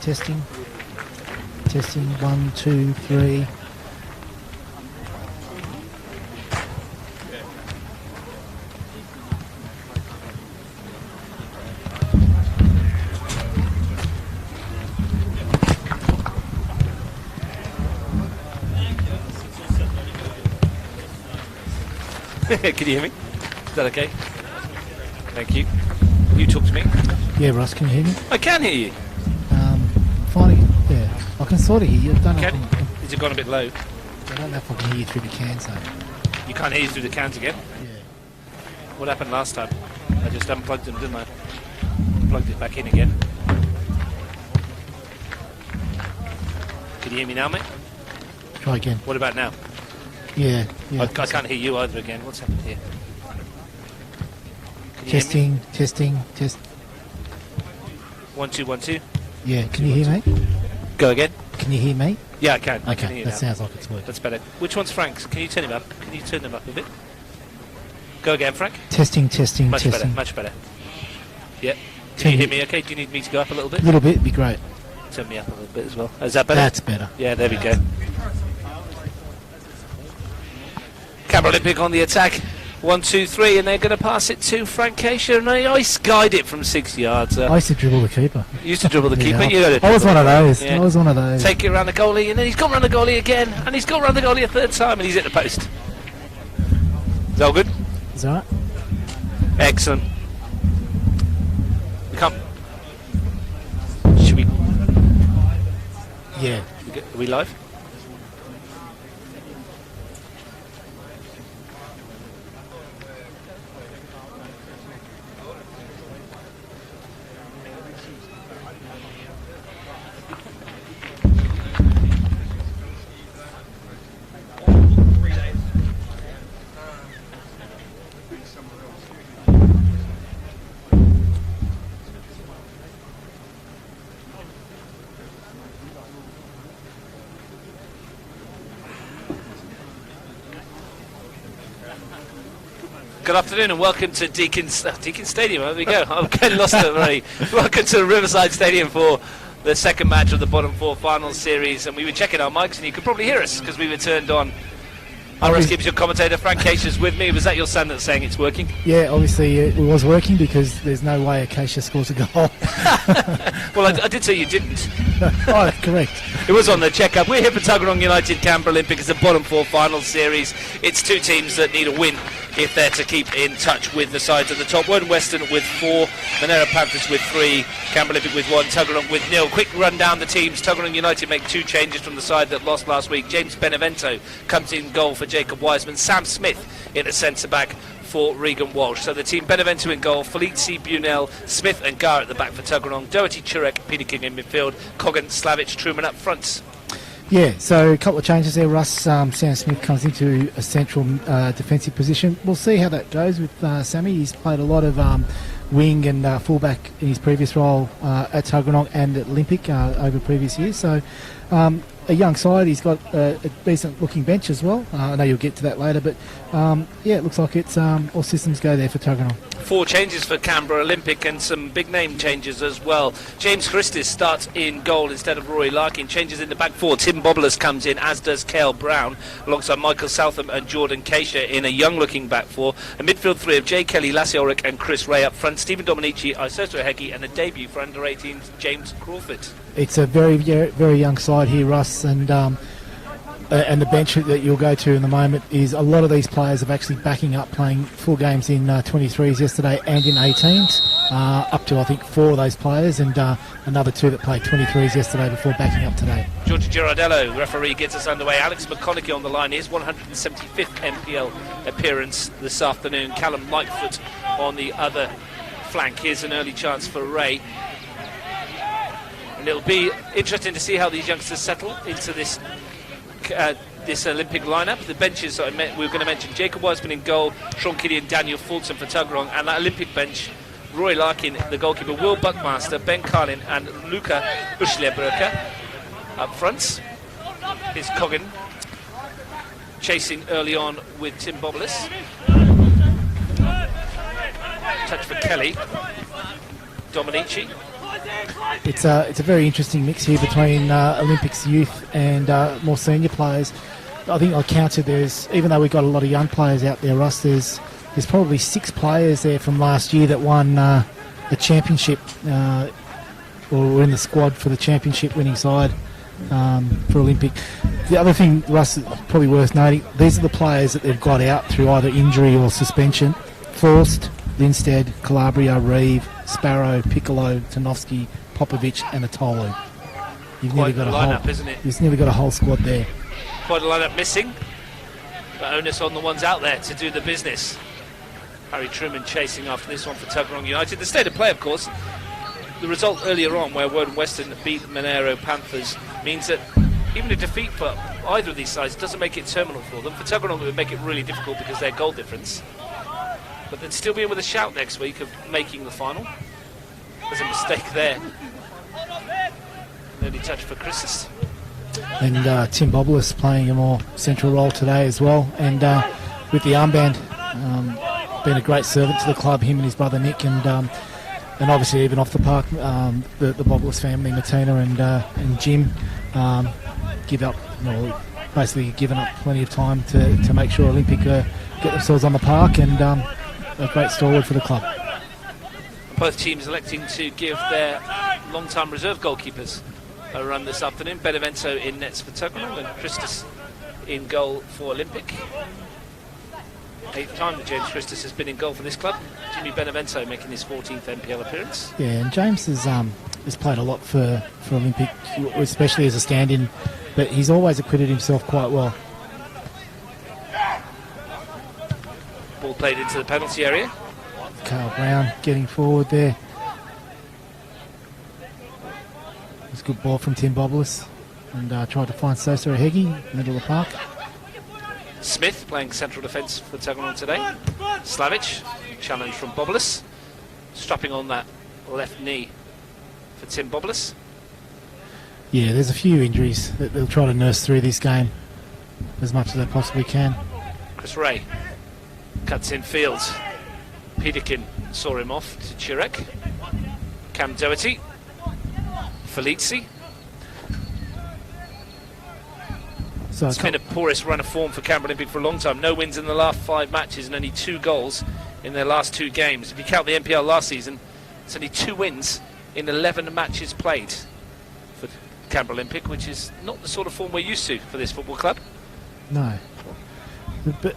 Testing. Testing. 1, 2, 3. Can you hear me? Is that okay? Thank you. You talk to me. Yeah, Russ, can you hear me? I can hear you. Finding it, yeah. I can sort of hear you. I don't know Is it gone a bit low? I don't know if I can hear you through the cans, though. You can't hear you through the cans again? Yeah. What happened last time? I just unplugged them, didn't I? Plugged it back in again. Can you hear me now, mate? Try again. What about now? Yeah. I can't hear you either again. What's happened here? Can you Testing, hear me? test. 1, 2, 1, 2. Yeah, can you hear me? Go again. Can you hear me? Yeah, I can. I can hear Okay, you that now. sounds like it's working. That's better. Which one's Frank's? Can you turn him up? Can you turn them up a bit? Go again, Frank. Testing. Much better. Much better. Yep. Can you hear me okay? Do you need me to go up a little bit? A little bit would be great. Turn me up a little bit as well. Is that better? That's better. Yeah, there we go. Canberra Olympic on the attack. 1, 2, 3, and they're going to pass it to Frank Keisha, and they ice guide it from 6 yards. I used to dribble the keeper. You used to dribble the keeper. I was one of those. Yeah. I was one of those. Take it around the goalie, and then he's gone around the goalie again, and he's gone around the goalie a third time, and he's hit the post. Is that all good? Is that right? Excellent. Come. Should we? Yeah. Are we live? Good afternoon and welcome to Deakin Stadium. There we go. I'm getting lost already. Welcome to Riverside Stadium for the second match of the bottom four finals series. And we were checking our mics and you could probably hear us because we were turned on. I'm Russ Gibbs, your commentator. Frank Keisha's with me. Was that your son that's saying it's working? Yeah, obviously it was working because there's no way Keisha scores a goal. Well, I did say you didn't. Oh, correct. It was on the checkup. We're here for Tuggeranong United Canberra Olympic. It's the bottom four finals series. It's two teams that need a win if they're to keep in touch with the sides at the top. Woden Western with 4, Monera Panthers with 3, Canberra Olympic with 1, Tuggeranong with 0. Quick run down the teams. Tuggeranong United make 2 changes from the side that lost last week. James Benevento comes in goal for Jacob Wiseman. Sam Smith in at centre-back for Regan Walsh. So the team: Benevento in goal, Felici, Bunel, Smith and Gar at the back for Tuggeranong, Doherty, Churek, Peter King in midfield, Coggan, Slavic, Truman up front. Yeah, so a couple of changes there. Russ, Sam Smith comes into a central defensive position. We'll see how that goes with Sammy. He's played a lot of wing and fullback in his previous role at Tuggeranong and at Olympic over previous years. So a young side. He's got a decent looking bench as well. I know you'll get to that later, but yeah, it looks like it's all systems go there for Tuggeranong. 4 changes for Canberra Olympic and some big name changes as well. James Christis starts in goal instead of Rory Larkin. Changes in the back 4. Tim Bobblers comes in, as does Cale Brown, alongside Michael Southam and Jordan Keisha in a young looking back 4. A midfield 3 of Jay Kelly, Lassie Ulrich and Chris Ray up front. Stephen Dominici, Isoto Heki, and a debut for under 18s James Crawford. It's a very, very young side here, Russ, and the bench that you'll go to in the moment is a lot of these players have actually backing up, playing full games in 23s yesterday and in 18s, up to I think 4 of those players, and another 2 that played 23s yesterday before backing up today. George Girardello, referee, gets us underway. Alex McConaughey on the line, his 175th NPL appearance this afternoon. Callum Lightfoot on the other flank. Here's an early chance for Ray. And it'll be interesting to see how these youngsters settle into this Olympic lineup. The benches that we were going to mention: Jacob Wiseman in goal, Sean Kiddie and Daniel Fulton for Tuggeranong, and that Olympic bench: Roy Larkin, the goalkeeper, Will Buckmaster, Ben Carlin and Luca Uschleberger. Up front is Coggan, chasing early on with Tim Boblis. Kelly, Dominici. It's a very interesting mix here between Olympics youth and more senior players. I think I counted even though we've got a lot of young players out there, Russ, there's probably 6 players there from last year that won a championship or were in the squad for the championship winning side for Olympic. The other thing, Russ, probably worth noting, these are the players that they've got out through either injury or suspension. Forst, Lindstedt, Calabria, Reeve, Sparrow, Piccolo, Tanovsky, Popovic and Atolu. You've nearly got a lineup, isn't it? You've nearly got a whole squad there. Quite a lineup missing, but onus on the ones out there to do the business. Harry Truman chasing after this one for Tuggeranong United. The state of play, of course, the result earlier on where Woden Western beat Monero Panthers means that even a defeat for either of these sides doesn't make it terminal for them. For Tuggeranong it would make it really difficult because of their goal difference. But they'd still be in with a shout next week of making the final. There's a mistake there. An early touch for Christus. And Tim Bobolis playing a more central role today as well. And with the armband, been a great servant to the club, him and his brother Nick. And obviously even off the park, the Bobolis family, Martina and Jim, basically given up plenty of time to make sure Olympic get themselves on the park, and a great stalwart for the club. Both teams electing to give their long-time reserve goalkeepers a run this afternoon. Benevento in nets for Tuggeranong and Christus in goal for Olympic. 8th time that James Christus has been in goal for this club. Jimmy Benevento making his 14th NPL appearance. Yeah, and James has played a lot for Olympic, especially as a stand-in, but he's always acquitted himself quite well. Ball played into the penalty area. Carl Brown getting forward there. It's a good ball from Tim Bobolis, and tried to find Sosa Ahegi, middle of the park. Smith playing central defence for Tuggeranong today. Slavic, challenge from Bobolis. Strapping on that left knee for Tim Bobolis. Yeah, there's a few injuries that they'll try to nurse through this game as much as they possibly can. Chris Ray cuts in field. Peterkin saw him off to Chirek. Cam Doherty. Felici. So it's been a poorest run of form for Canberra Olympic for a long time. No wins in the last 5 matches and only 2 goals in their last 2 games. If you count the NPL last season, it's only 2 wins in 11 matches played for Canberra Olympic, which is not the sort of form we're used to for this football club. No.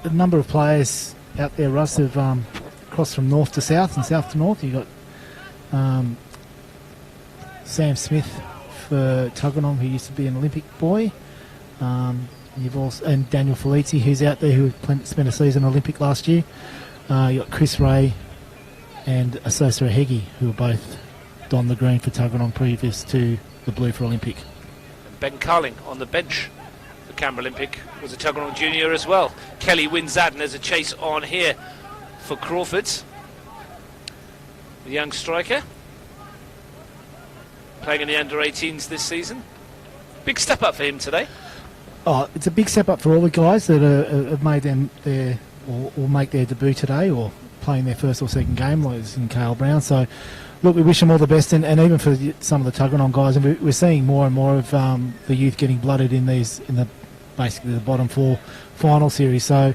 A number of players out there, Russ, have crossed from north to south and south to north. You've got Sam Smith for Tuggeranong, who used to be an Olympic boy. You've also, and Daniel Felici, who's out there, who spent a season Olympic last year. You've got Chris Ray and Asosa Ahegi, who were both donned the green for Tuggeranong previous to the blue for Olympic. And Ben Carling on the bench for Canberra Olympic was a Tuggeranong junior as well. Kelly wins that, and there's a chase on here for Crawford, the young striker, playing in the under-18s this season. Big step up for him today. Oh, it's a big step up for all the guys that have made their make their debut today, or playing their first or second game, like in Carl Brown. So, look, we wish them all the best, and even for some of the Tuggeranong guys. And we're seeing more and more of the youth getting blooded in basically the bottom 4 final series. So,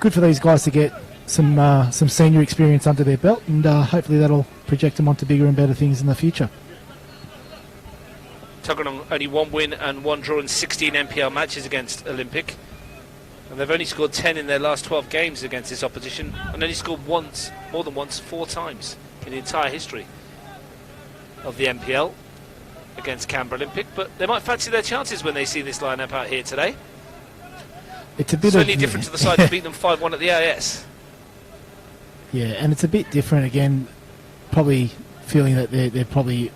good for these guys to get some senior experience under their belt, and hopefully that'll project them onto bigger and better things in the future. Tuggeranong only 1 win and 1 draw in 16 NPL matches against Olympic, and they've only scored 10 in their last 12 games against this opposition, and only scored more than once 4 times in the entire history of the NPL against Canberra Olympic. But they might fancy their chances when they see this lineup out here today. It's a bit certainly different to the side that beat them 5-1 at the AIS. Yeah, and it's a bit different again, probably feeling that they're probably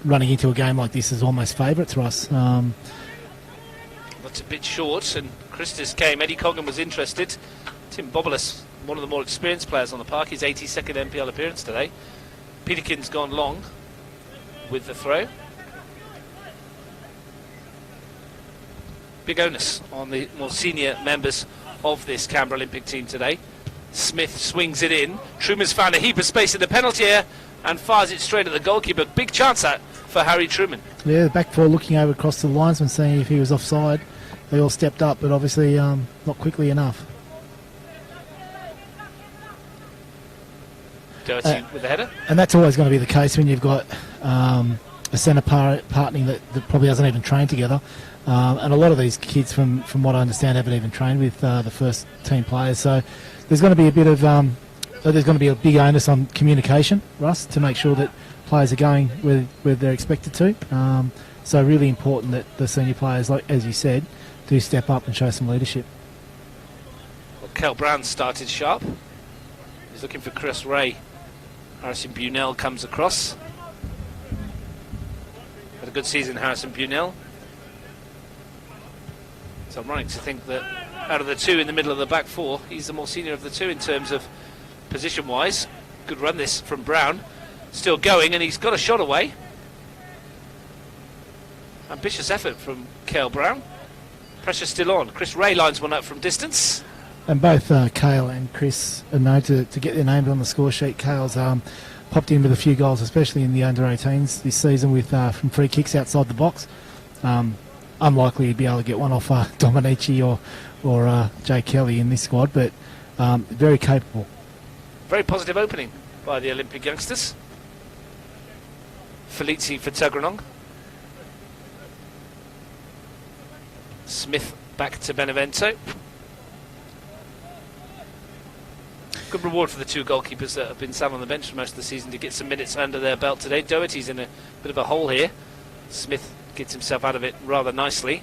running into a game like this as almost favourites for us. That's a bit short, and Christus came. Eddie Coggan was interested. Tim Bobolis, one of the more experienced players on the park, his 82nd NPL appearance today. Peterkin's gone long with the throw. Big onus on the more senior members of this Canberra Olympic team today Smith swings it in. Truman's found a heap of space in the penalty area and fires it straight at the goalkeeper. Big chance that for Harry Truman. Yeah, the back four looking over across to the linesman, seeing if he was offside. They all stepped up, but obviously not quickly enough. Doherty with the header. And that's always going to be the case when you've got a centre partnering that probably hasn't even trained together. And a lot of these kids, from what I understand, haven't even trained with the first team players. So there's going to be a bit of there's going to be a big onus on communication, Russ, to make sure that players are going where they're expected to. So really important that the senior players, like as you said, do step up and show some leadership. Well, Kel Brown started sharp. He's looking for Chris Ray. Harrison Bunell comes across. Had a good season, Harrison Bunell. So I'm right to think that out of the two in the middle of the back four, he's the more senior of the two in terms of position-wise. Good run this from Brown. Still going, and he's got a shot away. Ambitious effort from Cale Brown. Pressure still on. Chris Ray lines one up from distance. And both Cale and Chris are known to get their names on the score sheet. Cale's popped in with a few goals, especially in the under-18s this season with from free kicks outside the box. Unlikely he'd be able to get one off Dominici or Jay Kelly in this squad, but very capable. Very positive opening by the Olympic youngsters. Felici for Tuggeranong. Smith back to Benevento. Good reward for the two goalkeepers that have been sat on the bench for most of the season to get some minutes under their belt today. Doherty's in a bit of a hole here. Smith gets himself out of it rather nicely.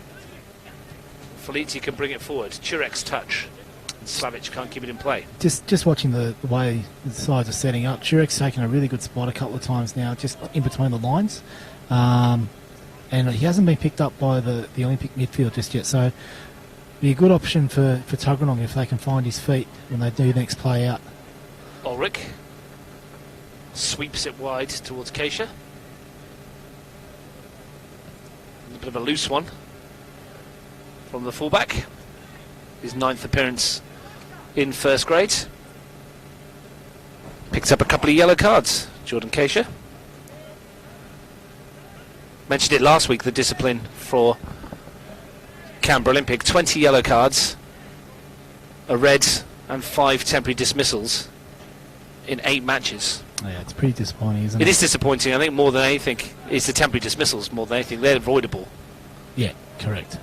Felici can bring it forward. Churek's touch. And Slavic can't keep it in play. Just watching the way the sides are setting up, Churek's taken a really good spot a couple of times now, just in between the lines. And he hasn't been picked up by the Olympic midfield just yet, so be a good option for Tuggeranong if they can find his feet when they do next play out. Ulrich sweeps it wide towards Keisha. A bit of a loose one from the fullback. His 9th appearance in first grade. Picks up a couple of yellow cards, Jordan Keisha. Mentioned it last week, the discipline for Canberra Olympic. 20 yellow cards, a red and 5 temporary dismissals in 8 matches. Yeah, it's pretty disappointing, isn't it? It is disappointing. I think more than anything, it's the temporary dismissals more than anything. They're avoidable. Yeah, correct.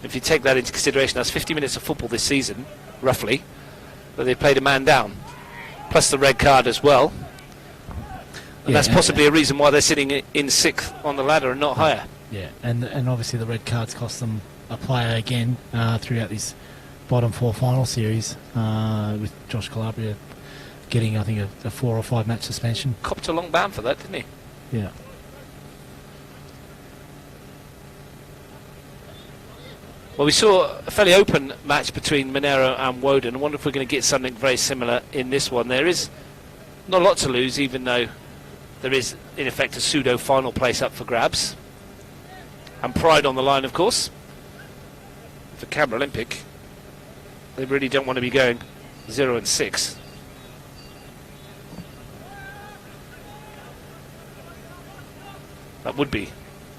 If you take that into consideration, that's 50 minutes of football this season, roughly, that they've played a man down, plus the red card as well. And that's possibly a reason why they're sitting in 6th on the ladder and not higher. Yeah, and obviously the red cards cost them a player again throughout this bottom 4 final series, with Josh Calabria getting, I think, a 4 or 5 match suspension. Copped a long ban for that, didn't he? Yeah. Well, we saw a fairly open match between Monero and Woden. I wonder if we're going to get something very similar in this one. There is not a lot to lose, even though there is, in effect, a pseudo-final place up for grabs. And pride on the line, of course. For Canberra Olympic, they really don't want to be going 0-6. That would be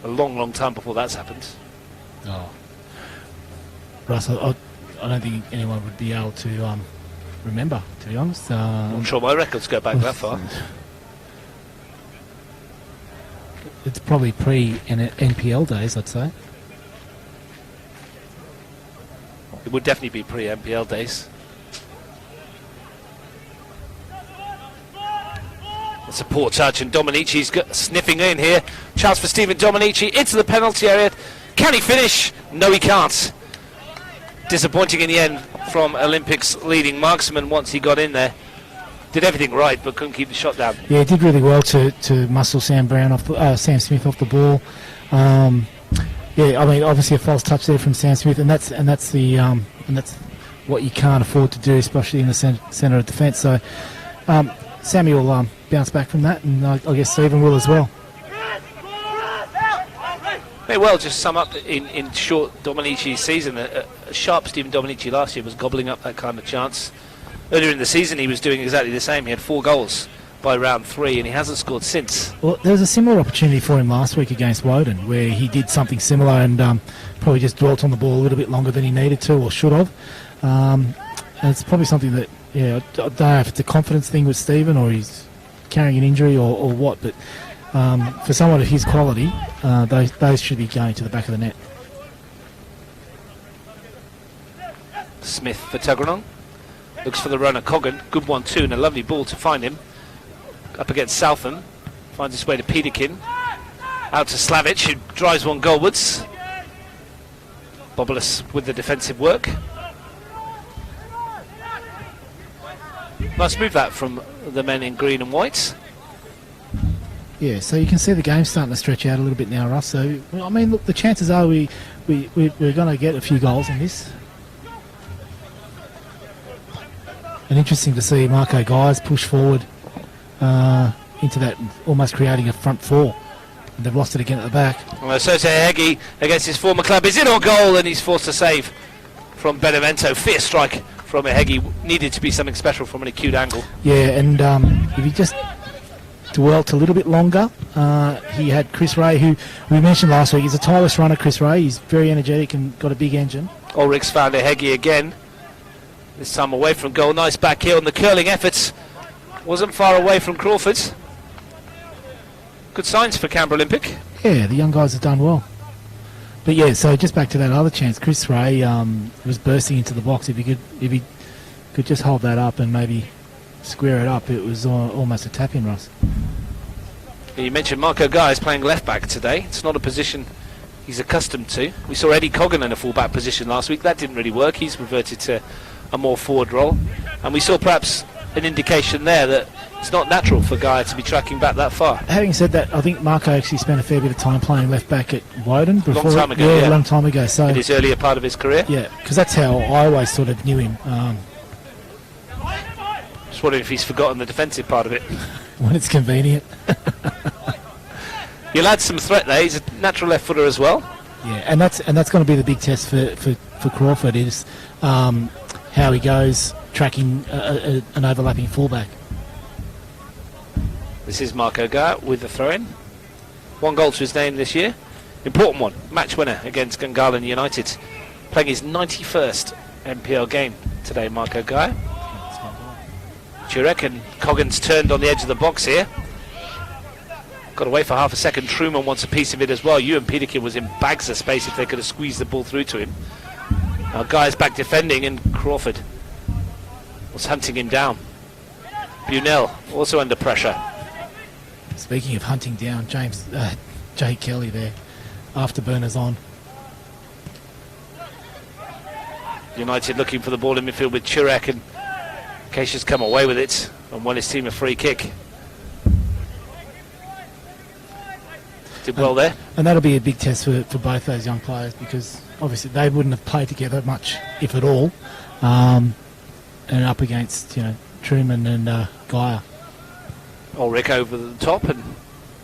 a long, long time before that's happened. Oh. Russ, I don't think anyone would be able to remember, to be honest. I'm not sure my records go back that far. It's probably pre-NPL days, I'd say. It would definitely be pre-NPL days. It's a poor touch, and Dominici's sniffing in here. Chance for Stephen Dominici into the penalty area. Can he finish? No, he can't. Disappointing in the end from Olympics' leading marksman once he got in there. Did everything right, but couldn't keep the shot down. Yeah, he did really well to muscle Sam Smith off the ball. Yeah, I mean, obviously a false touch there from Sam Smith, and that's what you can't afford to do, especially in the centre of defence. So Sammy will bounce back from that, and I guess Stephen will as well. May well just sum up in short Dominici's season. A sharp Stephen Dominici last year was gobbling up that kind of chance. Earlier in the season, he was doing exactly the same. He had 4 goals by round 3, and he hasn't scored since. Well, there was a similar opportunity for him last week against Woden, where he did something similar and probably just dwelt on the ball a little bit longer than he needed to or should have. And it's probably something that, I don't know if it's a confidence thing with Stephen or he's carrying an injury or what, but for someone of his quality, those should be going to the back of the net. Smith for Tuggeranong. Looks for the runner, Coggan. Good 1-2 and a lovely ball to find him. Up against Southam. Finds his way to Peterkin. Out to Slavic, who drives one goalwards. Bobulus with the defensive work. Nice move that from the men in green and white. Yeah, so you can see the game starting to stretch out a little bit now, Russ. So, I mean, look, the chances are we're going to get a few goals in this. And interesting to see Marco Guys push forward into that, almost creating a front 4. And they've lost it again at the back. Well, Sosa Hegi against his former club is in on goal, and he's forced to save from Benevento. Fierce strike from Hegi. Needed to be something special from an acute angle. Yeah, and if he just dwelt a little bit longer, he had Chris Ray, who we mentioned last week. He's a tireless runner, Chris Ray. He's very energetic and got a big engine. Ulrich's found Hegi again. This time away from goal. Nice back heel, and the curling efforts wasn't far away from Crawford's. Good signs for Canberra Olympic. Yeah, the young guys have done well. But yeah, so just back to that other chance, Chris Ray was bursting into the box. If he could just hold that up and maybe square it up, it was almost a tap-in, Russ. You mentioned Marco Guys playing left back today. It's not a position he's accustomed to. We saw Eddie Coggan in a full back position last week. That didn't really work. He's reverted to a more forward role, and we saw perhaps an indication there that it's not natural for Guy to be tracking back that far. Having said that, I think Marco actually spent a fair bit of time playing left back at Woden before. Long time ago, yeah, a long time ago. So in his earlier part of his career. Yeah, because that's how I always sort of knew him. Just wondering if he's forgotten the defensive part of it. When it's convenient. You'll add some threat there. He's a natural left footer as well. Yeah, and that's going to be the big test for Crawford is how he goes tracking an overlapping fullback. This is Marco Guy with the throw-in. 1 goal to his name this year. Important one. Match winner against Gungahlin United. Playing his 91st NPL game today, Marco Guy. Jurek and Coggins turned on the edge of the box here. Got away for half a second. Truman wants a piece of it as well. Ewan Peterkin was in bags of space if they could have squeezed the ball through to him. Now Guy's back defending, and Crawford was hunting him down. Bunell also under pressure. Speaking of hunting down, Jay Kelly there, afterburners on. United looking for the ball in midfield with Chirek, and Keisha's come away with it and won his team a free kick. Did well there. And that'll be a big test for both those young players, because obviously they wouldn't have played together much, if at all, and up against Truman and Gaia. Ulrich over the top, and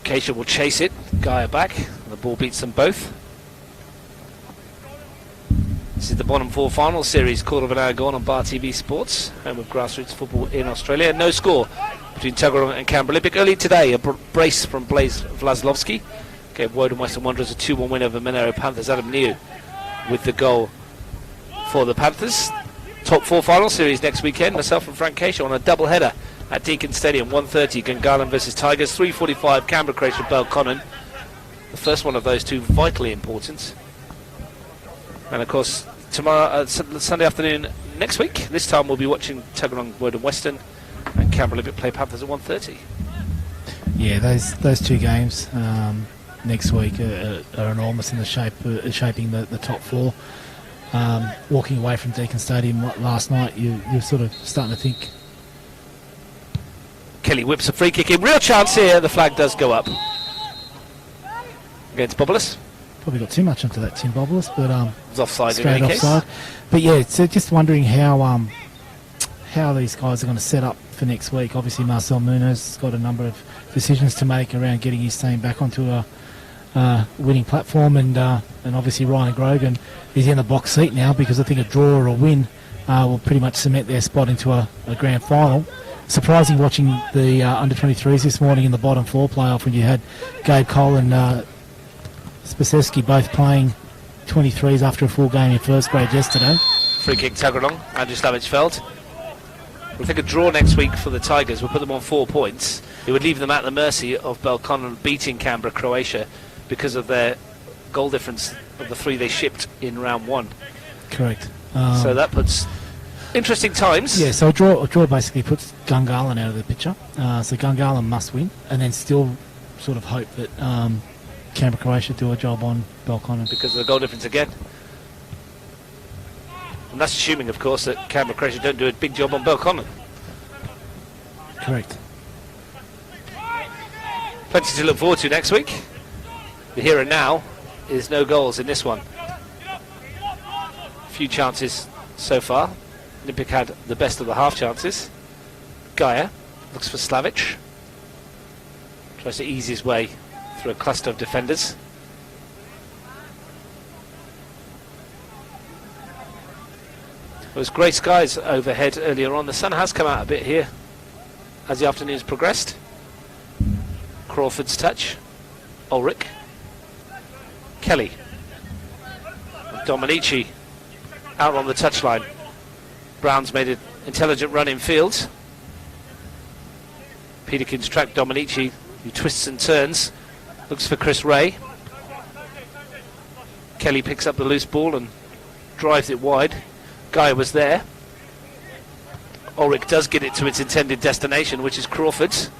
Keisha will chase it. Gaia back, and the ball beats them both. This is the bottom 4 final series, quarter of an hour gone on Bar TV Sports, home of grassroots football in Australia. No score between Tuggeranong and Canberra Olympic. Early today, a brace from Blaze Vlaslovsky gave Woden Western Wanderers a 2-1 win over Monero Panthers. Adam Niu with the goal for the Panthers. Top 4 final series next weekend. Myself and Frank Keisha on a double header at Deakin Stadium. 1:30 Gungahlin versus Tigers. 3:45 Canberra Croatia Belconnen. The first one of those two vitally important. And of course, tomorrow, Sunday afternoon next week, this time we'll be watching Tuggeranong Woden Western and Canberra Olympic play Panthers at 1:30. Yeah, those 2 games next week are enormous in the shaping the top 4. Walking away from Deakin Stadium last night, you're sort of starting to think. Kelly whips a free kick in. Real chance here. The flag does go up against Bobulus. Probably got too much onto that Tim Bobulus, but it's offside straight in any offside. case. But yeah, so just wondering how these guys are going to set up for next week. Obviously, Marcel Munoz has got a number of decisions to make around getting his team back onto a winning platform, and obviously Ryan Grogan is in the box seat now, because I think a draw or a win will pretty much cement their spot into a grand final. Surprising watching the under-23s this morning in the bottom 4 playoff when you had Gabe Cole and Spasewski both playing 23s after a full game in first grade yesterday. Free kick, Tuggeranong, Andrew Slavich-Feld. We'll take a draw next week for the Tigers. We'll put them on 4 points. It would leave them at the mercy of Belconnen beating Canberra, Croatia, because of their goal difference of the 3 they shipped in round 1. Correct. So that puts interesting times. Yeah, so a draw basically puts Gungahlin out of the picture. So Gungahlin must win, and then still sort of hope that Canberra, Croatia do a job on Belconnen. Because of the goal difference again. And that's assuming, of course, that Canberra, Croatia don't do a big job on Belconnen. Correct. Plenty to look forward to next week. The here and now is no goals in this one. Few chances so far. Olympic had the best of the half chances. Gaia looks for Slavic. Tries to ease his way through a cluster of defenders. It was grey skies overhead earlier on. The sun has come out a bit here as the afternoon's progressed. Crawford's touch. Ulrich. Kelly. Dominici out on the touchline. Brown's made an intelligent run in field. Peterkin's tracked Dominici, who twists and turns. Looks for Chris Ray. Kelly picks up the loose ball and drives it wide. Guy was there. Ulrich does get it to its intended destination, which is Crawford's.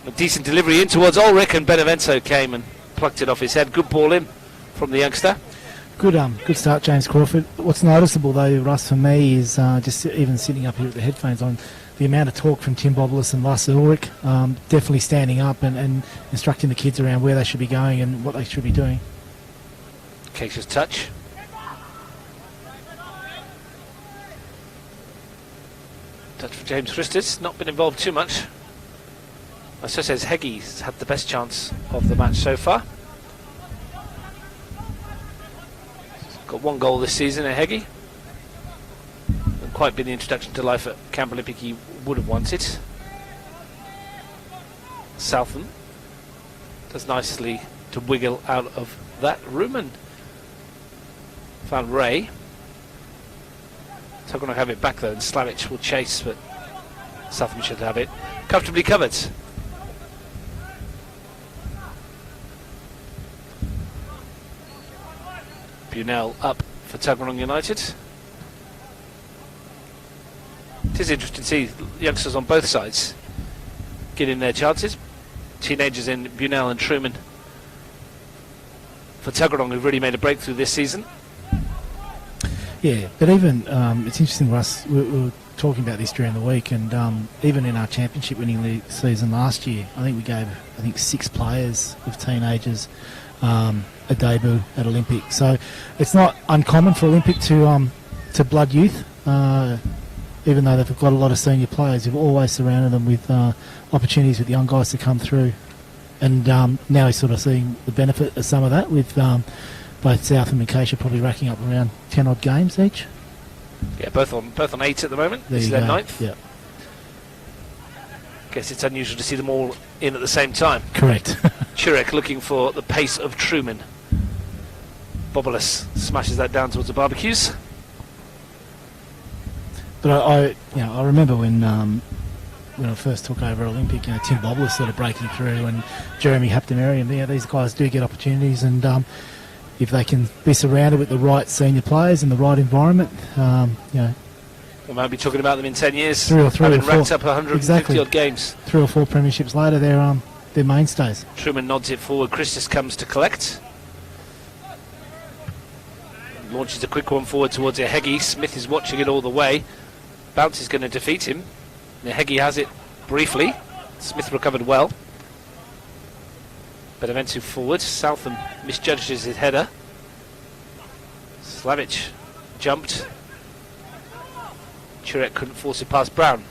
A decent delivery in towards Ulrich, and Benevento came and plucked it off his head. Good ball in from the youngster. Good start, James Crawford. What's noticeable though, Russ, for me is just even sitting up here with the headphones on, the amount of talk from Tim Bobolis and Lasse Ulrich, definitely standing up and instructing the kids around where they should be going and what they should be doing. Keisha's touch. Touch for James Christus, not been involved too much. I so says Heggy's had the best chance of the match so far. Got 1 goal this season at Heggy. Hasn't quite been the introduction to life at Canberra Olympic he would have wanted. Southam does nicely to wiggle out of that room and found Ray. Tuggeranong will have it back though, and Slavic will chase, but Southam should have it comfortably covered. Bunel up for Tuggeranong United. It is interesting to see youngsters on both sides getting their chances. Teenagers in Bunel and Truman for Tuggeranong who've really made a breakthrough this season. Yeah, but even it's interesting, Russ, we were talking about this during the week, and even in our championship winning season last year, I think we gave 6 players of teenagers a debut at Olympic. So it's not uncommon for Olympic to blood youth, even though they've got a lot of senior players. You've always surrounded them with opportunities with young guys to come through, and now he's sort of seeing the benefit of some of that with both Southam and Keisha probably racking up around 10 odd games each. Yeah, both on 8 at the moment. There this is you their go. 9th. Yeah. Guess it's unusual to see them all in at the same time. Correct. Chirek looking for the pace of Truman. Bobolis smashes that down towards the barbecues. But I remember when I first took over Olympic, Tim Bobolis sort of breaking through, and Jeremy Haptemariam. These guys do get opportunities, and if they can be surrounded with the right senior players in the right environment, We might be talking about them in 10 years. Three or having four. racked up 150 odd games. 3 or 4 premierships later, they're mainstays. Truman nods it forward. Christus comes to collect. Launches a quick one forward towards Ehegi. Smith is watching it all the way. Bounce is going to defeat him. Ehegi has it briefly. Smith recovered well. Benevento forward. Southam misjudges his header. Slavic jumped. Chirek couldn't force it past Brown.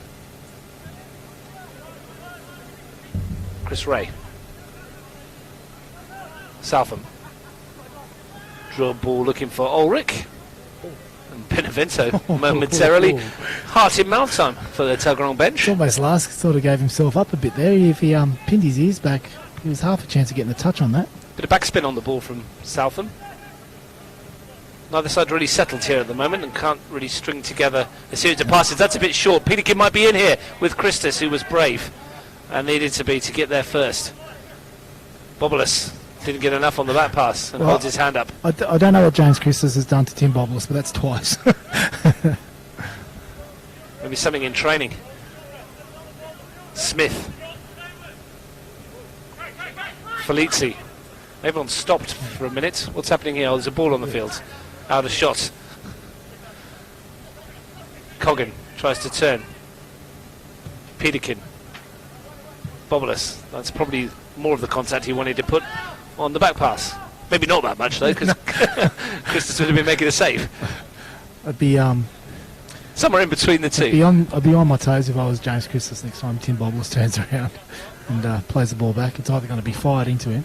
Chris Ray. Southam. Draw ball looking for Ulrich. And Benevento momentarily heart in mouth time for the Tuggeranong bench. Almost last sort of gave himself up a bit there. If he pinned his ears back, he was half a chance of getting a touch on that. Bit of backspin on the ball from Southam. Neither side really settled here at the moment and can't really string together a series of passes. That's a bit short. Peterkin might be in here with Christus, who was brave and needed to be to get there first. Bobulus didn't get enough on the back pass and holds his hand up. I don't know what James Christus has done to Tim Bobulus, but that's twice. Maybe something in training. Smith. Felici. Everyone stopped for a minute. What's happening here? Oh, there's a ball on the field. Out of shot. Coggin tries to turn. Peterkin. Bobulus. That's probably more of the contact he wanted to put on the back pass. Maybe not that much though, because Christus would have been making a save. I'd be somewhere in between the two. I'd be on my toes if I was James Christus next time Tim Bobulus turns around and plays the ball back. It's either going to be fired into him.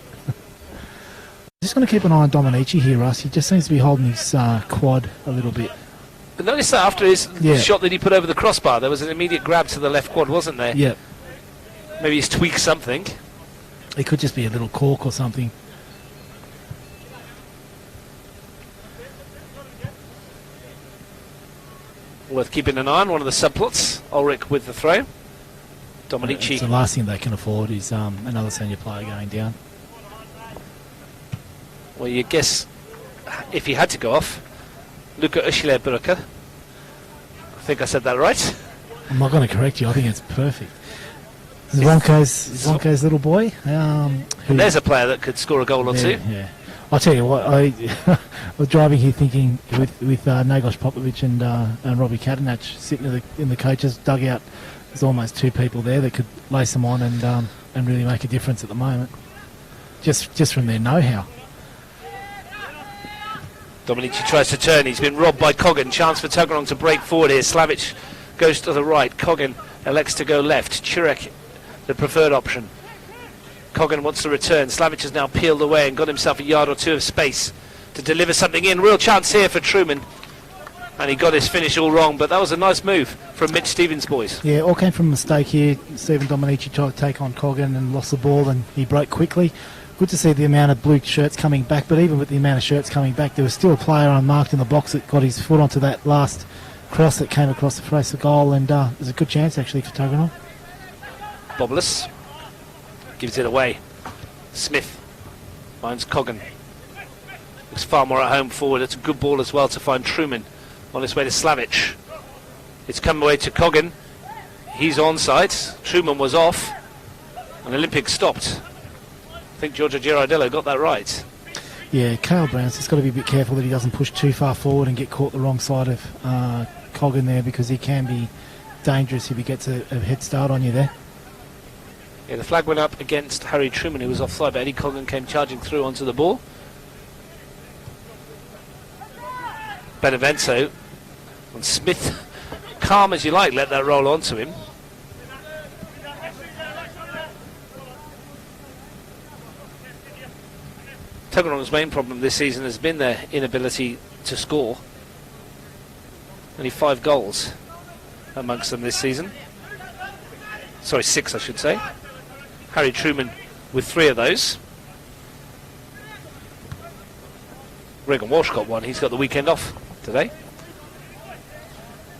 Just going to keep an eye on Dominici here, Russ. He just seems to be holding his quad a little bit. But notice that after his shot that he put over the crossbar, there was an immediate grab to the left quad, wasn't there? Yep. Maybe he's tweaked something. It could just be a little cork or something. Worth keeping an eye on, one of the subplots. Ulrich with the throw. Dominici. It's the last thing they can afford is another senior player going down. Well, you guess if he had to go off, Luca Ushile-Burka. I think I said that right. I'm not going to correct you. I think it's perfect. Zonko's little boy. And there's a player that could score a goal or two. Yeah. I'll tell you what, I was driving here thinking with Nagos Popovic and Robbie Katanach sitting in the coach's dugout, there's almost two people there that could lace them on and really make a difference at the moment. Just from their know-how. Dominici tries to turn. He's been robbed by Coggin. Chance for Tuggeranong to break forward here. Slavic goes to the right. Coggin elects to go left. Chirek, the preferred option. Coggin wants to return. Slavic has now peeled away and got himself a yard or two of space to deliver something in. Real chance here for Truman. And he got his finish all wrong, but that was a nice move from Mitch Stevens' boys. Yeah, all came from a mistake here. Stephen Dominici tried to take on Coggin and lost the ball, and he broke quickly. Good to see the amount of blue shirts coming back, but even with the amount of shirts coming back, there was still a player unmarked in the box that got his foot onto that last cross that came across the face of goal, and there's a good chance actually for Tuggeranong. Bobulus gives it away. Smith finds Coggin. Looks far more at home forward. It's a good ball as well to find Truman on his way to Slavic. It's come away to Coggin. He's onside. Truman was off, and Olympic stopped. I think Giorgio Girardello got that right. Yeah, Cale Brown's just got to be a bit careful that he doesn't push too far forward and get caught the wrong side of Coggin there, because he can be dangerous if he gets a head start on you there. Yeah, the flag went up against Harry Truman, who was offside, but Eddie Coggin came charging through onto the ball. Benevento and Smith, calm as you like, let that roll onto him. Tuggeranong's main problem this season has been their inability to score. Only 5 goals amongst them this season. Sorry, 6 I should say. Harry Truman with 3 of those. Regan Walsh got 1. He's got the weekend off today.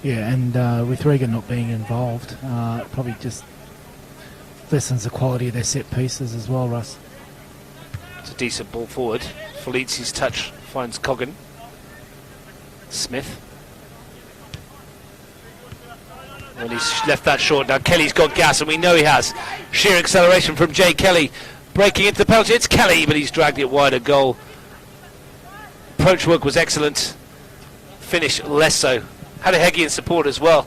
Yeah, and with Regan not being involved, probably just lessens the quality of their set pieces as well, Russ. It's a decent ball forward. Felici's touch finds Coggin. Smith. And he's left that short. Now Kelly's got gas, and we know he has. Sheer acceleration from Jay Kelly. Breaking into the penalty. It's Kelly, but he's dragged it wide of goal. Approach work was excellent. Finish less so. Had a Heggian support as well.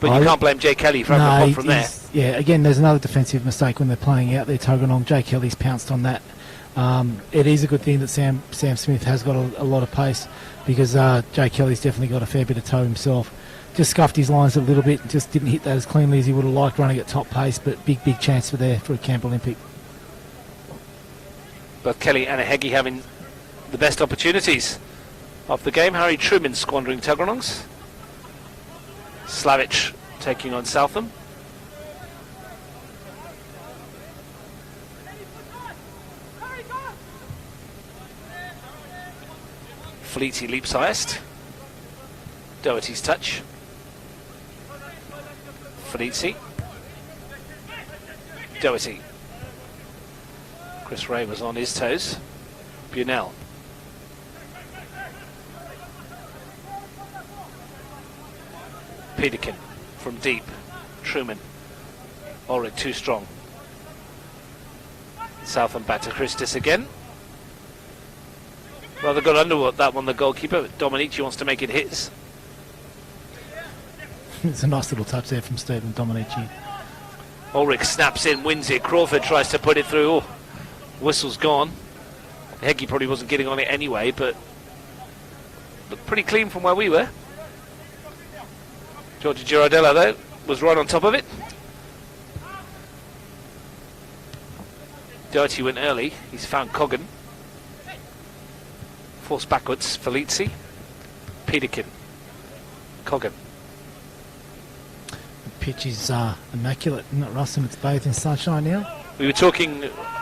But you can't blame Jay Kelly for having a pop from there. Yeah, again, there's another defensive mistake when they're playing out there, Tuggeranong. Jay Kelly's pounced on that. It is a good thing that Sam Smith has got a lot of pace, because Jay Kelly's definitely got a fair bit of toe himself. Just scuffed his lines a little bit, and just didn't hit that as cleanly as he would have liked running at top pace, but big chance for a Camp Olympic. Both Kelly and Heggie having the best opportunities of the game. Harry Truman squandering Tuggeranongs. Slavic taking on Southam. Fleety leaps highest. Doherty's touch. Fleety. Doherty. Chris Ray was on his toes. Bunell. Peterkin from deep. Truman. Ulrich too strong. Southam back to Christis again. Rather got under that one, the goalkeeper. Dominici wants to make it his. It's a nice little touch there from Stephen Dominici. Ulrich snaps in, wins it. Crawford tries to put it through. Oh, whistle's gone. Heggie probably wasn't getting on it anyway, but looked pretty clean from where we were. Giorgio Girardello, though, was right on top of it. Doherty went early. He's found Coggan. Forced backwards. Felici. Peterkin. Coggan. The pitch is immaculate, isn't it, Russ? And it's bathed in sunshine now. We were talking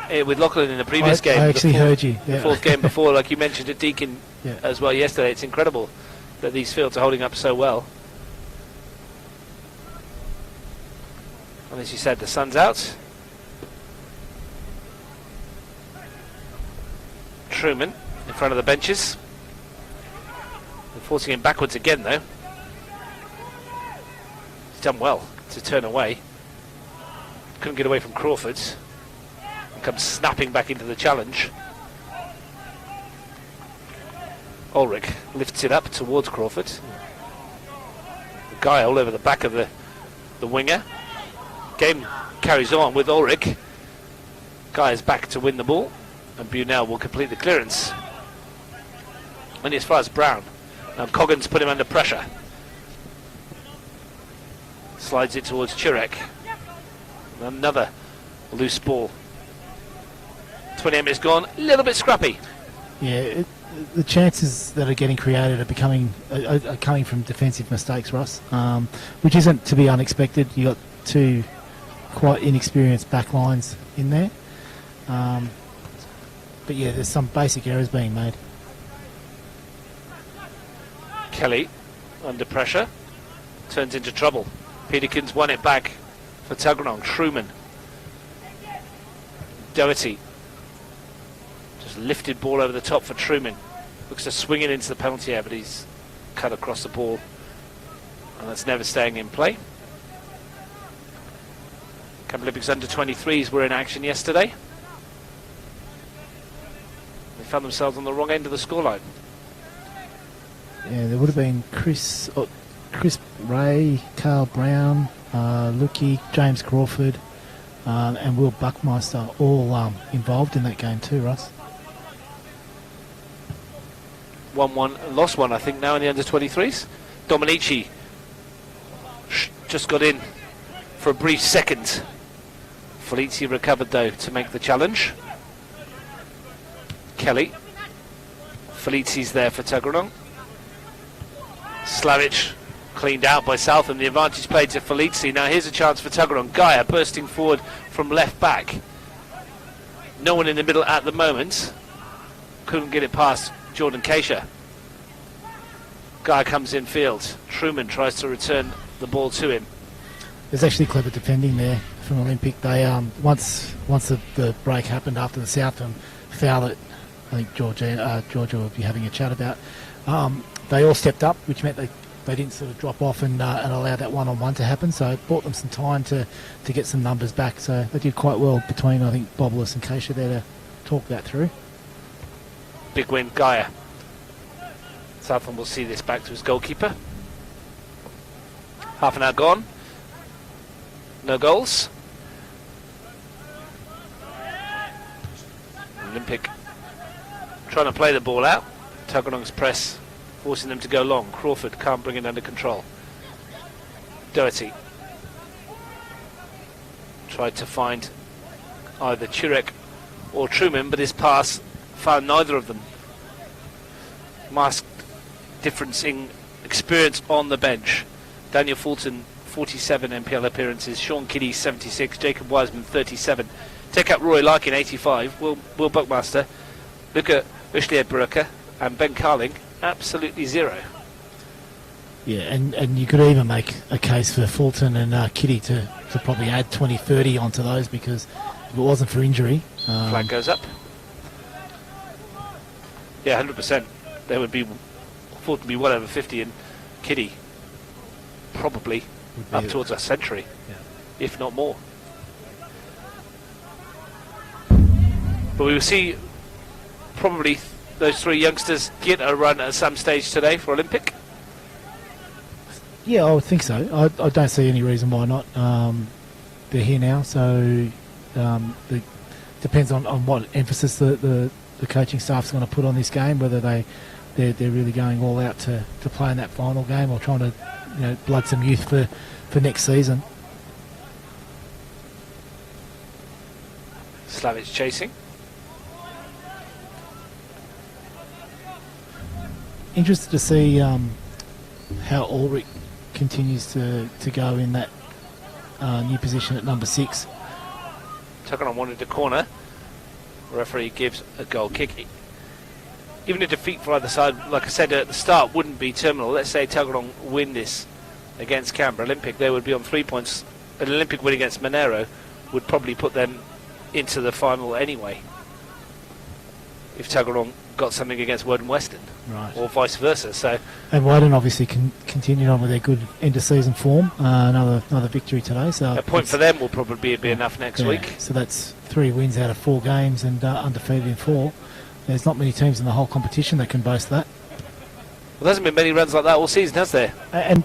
with Lachlan in the previous game. I actually heard you. Yeah. The fourth game before, like you mentioned at Deakin as well yesterday. It's incredible that these fields are holding up so well. And as you said, the sun's out. Truman in front of the benches. They're forcing him backwards again, though. He's done well to turn away. Couldn't get away from Crawford. And comes snapping back into the challenge. Ulrich lifts it up towards Crawford. The guy all over the back of the winger. Game carries on with Ulrich. Guy is back to win the ball. And Bunell will complete the clearance. And as far as Brown. Now Coggan's put him under pressure. Slides it towards Chirek. Another loose ball. 28 minutes gone. A little bit scrappy. Yeah, the chances that are getting created are coming from defensive mistakes, Russ, which isn't to be unexpected. You got two quite inexperienced back lines in there. But yeah, there's some basic errors being made. Kelly under pressure. Turns into trouble. Peterkin's won it back for Tuggeranong. Truman. Doherty. Just lifted ball over the top for Truman. Looks to swing it into the penalty area, but he's cut across the ball. And that's never staying in play. Canberra Olympics under-23s were in action yesterday. They found themselves on the wrong end of the scoreline. Yeah, there would have been Chris Ray, Carl Brown, Lukey, James Crawford, and Will Buckmeister all involved in that game too, Russ. 1-1, lost one, I think, now in the under-23s. Dominici just got in for a brief second. Felici recovered, though, to make the challenge. Kelly. Felici's there for Tuggeranong. Slavic cleaned out by Southam. The advantage played to Felici. Now here's a chance for Tuggeranong. Gaia bursting forward from left back. No one in the middle at the moment. Couldn't get it past Jordan Keisha. Gaia comes in field. Truman tries to return the ball to him. There's actually clever defending there from Olympic. They once the break happened after the Southam foul that I think Georgia will be having a chat about. They all stepped up, which meant they didn't sort of drop off and allow that one-on-one to happen. So it bought them some time to get some numbers back. So they did quite well between, I think, Bobulus and Keisha there to talk that through. Big win, Gaia. Southam will see this back to his goalkeeper. Half an hour gone. No goals. Olympic trying to play the ball out. Tuggeranong's press forcing them to go long. Crawford can't bring it under control. Doherty tried to find either Chirek or Truman, but his pass found neither of them. Masked difference in experience on the bench. Daniel Fulton, 47 NPL appearances. Sean Kiddie, 76. Jacob Wiseman, 37. Take up Roy Larkin, 85. Will Buckmaster. Look at Ushlier Brooker and Ben Carling, absolutely zero. Yeah, and you could even make a case for Fulton and Kitty to probably add 20-30 onto those, because if it wasn't for injury... Flag goes up. Yeah, 100%. There would be Fulton be well over 50, and Kitty probably up towards a century, if not more. But we will see probably those three youngsters get a run at some stage today for Olympic. Yeah, I would think so. I don't see any reason why not. They're here now, so it depends on what emphasis the coaching staff's going to put on this game, whether they're really going all out to play in that final game, or trying to blood some youth for next season. Slavic chasing. Interested to see how Ulrich continues to go in that new position at number 6. Tuggeranong wanted a corner. Referee gives a goal kick. Even a defeat for either side, like I said at the start, wouldn't be terminal. Let's say Tuggeranong win this against Canberra Olympic, they would be on 3 points. An Olympic win against Monero would probably put them into the final anyway, if Tuggeranong got something against Woden Western, right, or vice versa. So, and Woden obviously continued on with their good end of season form. Another victory today. So a point for them will probably be enough next week. So that's 3 wins out of 4 games and undefeated in 4. There's not many teams in the whole competition that can boast that. Well, there hasn't been many runs like that all season, has there? And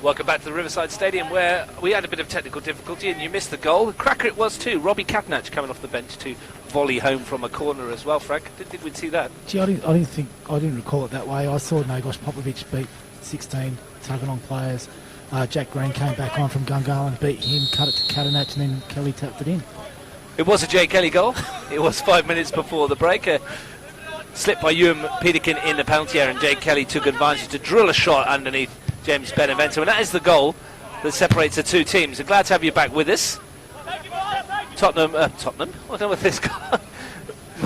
Welcome back to the Riverside Stadium, where we had a bit of technical difficulty and you missed the goal. Cracker it was too. Robbie Catanach coming off the bench to volley home from a corner as well, Frank. Did we see that? Gee, I didn't recall it that way. I saw Nagos Popovic beat 16 Tuggeranong players. Jack Green came back on from Gungahlin, beat him, cut it to Catanach, and then Kelly tapped it in. It was a Jay Kelly goal. It was 5 minutes before the break. Slipped by Ewan Peterkin in the penalty area, and Jay Kelly took advantage to drill a shot underneath James Benevento, and that is the goal that separates the two teams. I'm glad to have you back with us. Tottenham, I don't know what this guy,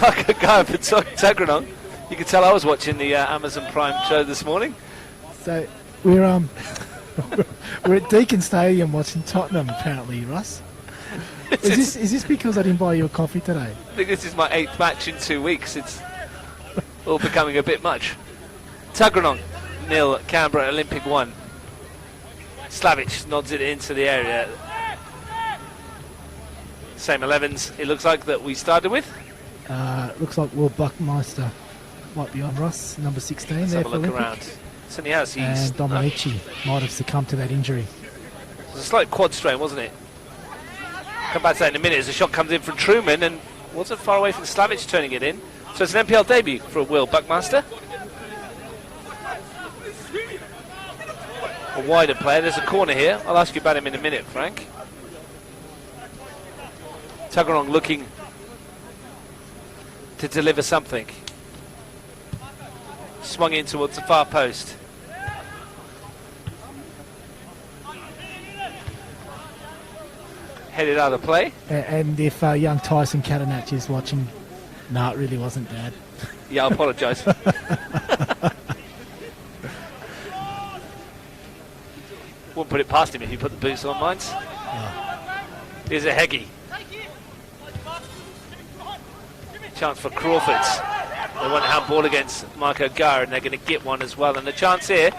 Mark Guy for Tuggeranong. You can tell I was watching the Amazon Prime show this morning. So we're we're at Deakin Stadium watching Tottenham apparently, Russ. Is this because I didn't buy you a coffee today? I think this is my 8th match in 2 weeks. It's all becoming a bit much. Tuggeranong 0, Canberra Olympic 1. Slavic nods it into the area. Same 11s, it looks like, that we started with. Looks like Will Buckmeister might be on, Russ, number 16. Let's there have a for look Olympic. around. Certainly has. And Dominici might have succumbed to that injury. It was a slight quad strain, wasn't it? Come back to that in a minute as the shot comes in from Truman and wasn't far away from Slavic turning it in. So it's an NPL debut for Will Buckmaster. A wider player. There's a corner here. I'll ask you about him in a minute, Frank. Tuggeranong looking to deliver something. Swung in towards the far post. Headed out of play. And if young Tyson Catanach is watching, no, it really wasn't, Dad. Yeah, I apologise. Wouldn't put it past him if he put the boots on, minds. Oh. Here's a Heggie. Chance for Crawford. They want a handball against Marco Gar, and they're going to get one as well. And the chance here,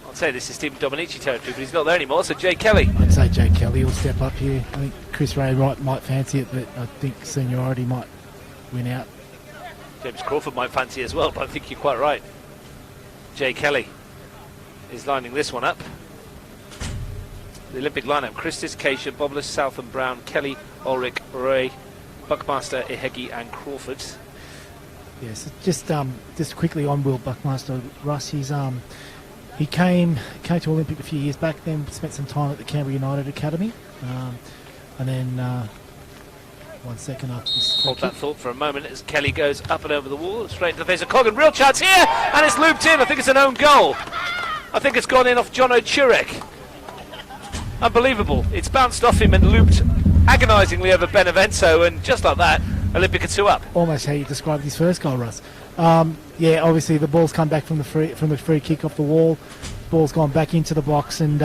I'd say this is Stephen Dominici territory, but he's not there anymore, so Jay Kelly. I'd say Jay Kelly will step up here. I think Chris Ray might fancy it, but I think seniority might win out. James Crawford might fancy as well, but I think you're quite right. Jay Kelly is lining this one up. The Olympic lineup: Christis, Keisha, Boblis, Southam, Brown, Kelly, Ulrich, Ray, Buckmaster, Ihegi and Crawford. Yes, just quickly on Will Buckmaster, Russ, he came to Olympic a few years back, then spent some time at the Canberra United Academy, and then 1 second after this. Hold that thought for a moment as Kelly goes up and over the wall, straight into the face of Coggan. Real chance here, and it's looped in. I think it's an own goal. I think it's gone in off John O'Churek. Unbelievable. It's bounced off him and looped agonisingly over Benevento, and just like that, Olympic are 2 up. Almost how you described his first goal, Russ. Yeah, obviously the ball's come back from the free kick off the wall. Ball's gone back into the box, and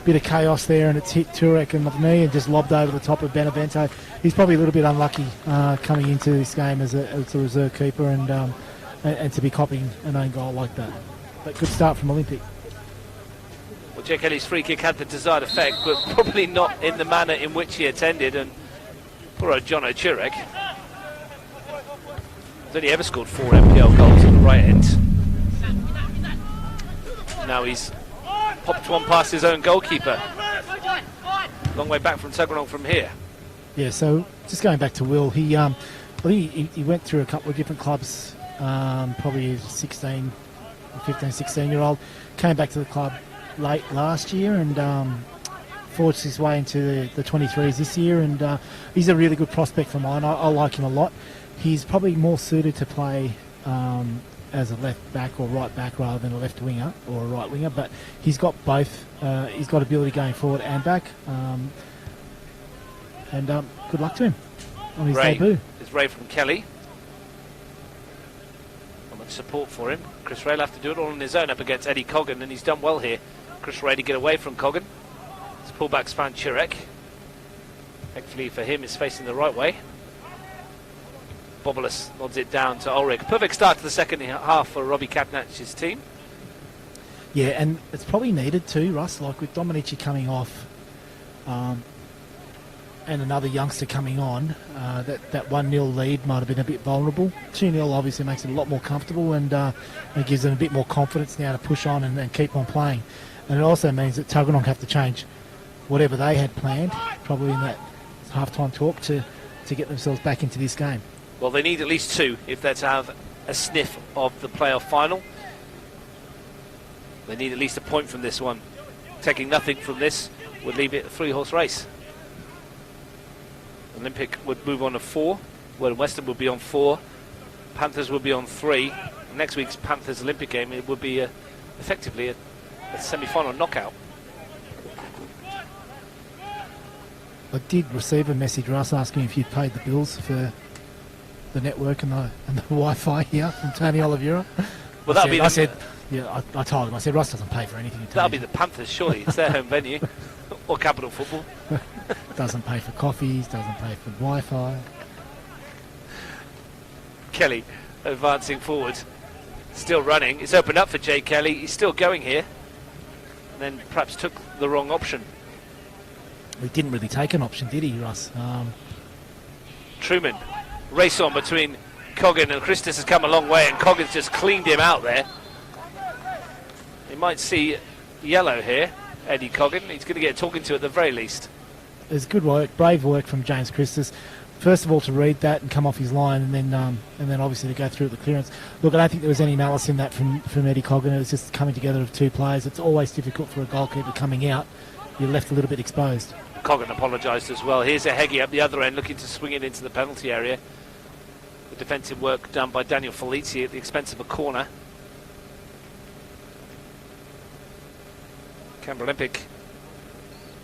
bit of chaos there, and it's hit Turek and the knee and just lobbed over the top of Benevento. He's probably a little bit unlucky coming into this game as a reserve keeper, and to be copying an own goal like that. But good start from Olympic. Well, Jake Kelly's free kick had the desired effect, but probably not in the manner in which he intended, and poor old John O'Churek. He's only ever scored 4 NPL goals at the right end. Now he's popped one past his own goalkeeper. Long way back from Tuggeranong from here. Yeah, so just going back to Will, I think he went through a couple of different clubs, probably as a 15, 16-year-old. Came back to the club late last year and forged his way into the 23s this year, and he's a really good prospect for mine. I like him a lot. He's probably more suited to play as a left back or right back rather than a left winger or a right winger, but he's got both. He's got ability going forward and back, and good luck to him on his debut. It's Ray from Kelly. Not much support for him. Chris Ray will have to do it all on his own up against Eddie Coggan, and he's done well here. Chris Ray to get away from Coggan. His pullback's found Chirek. Thankfully for him, it's facing the right way. Bobolus nods it down to Ulrich. Perfect start to the second half for Robbie Katnach's team. Yeah, and it's probably needed too, Russ, like with Dominici coming off and another youngster coming on, that 1-0 lead might have been a bit vulnerable. 2-0 obviously makes it a lot more comfortable, and it gives them a bit more confidence now to push on and keep on playing. And it also means that Tuggeranong have to change whatever they had planned, probably in that half-time talk, to get themselves back into this game. Well, they need at least 2 if they're to have a sniff of the playoff final. They need at least a point from this one. Taking nothing from this would leave it a 3-horse race. Olympic would move on to 4, Western would be on 4, Panthers would be on 3. Next week's Panthers Olympic game, it would be effectively a semi-final knockout. I did receive a message, Russ, asking if you'd paid the bills for the network and the Wi-Fi here from Tony Oliveira. Well, I said, I told him, I said, Russ doesn't pay for anything. That'll be the Panthers, surely. It's their home venue. Or Capital Football. Doesn't pay for coffees, doesn't pay for Wi-Fi. Kelly advancing forward. Still running. It's opened up for Jay Kelly. He's still going here. And then perhaps took the wrong option. He didn't really take an option, did he, Russ? Truman. Race on between Coggan and Christus has come a long way, and Coggan's just cleaned him out there. He might see yellow here, Eddie Coggan. He's going to get talking to at the very least. It was good work, brave work from James Christus. First of all, to read that and come off his line, and then obviously to go through the clearance. Look, I don't think there was any malice in that from Eddie Coggan. It was just coming together of 2 players. It's always difficult for a goalkeeper coming out. You're left a little bit exposed. Coggan apologised as well. Here's a Heggie up the other end, looking to swing it into the penalty area. The defensive work done by Daniel Felici at the expense of a corner. Canberra Olympic,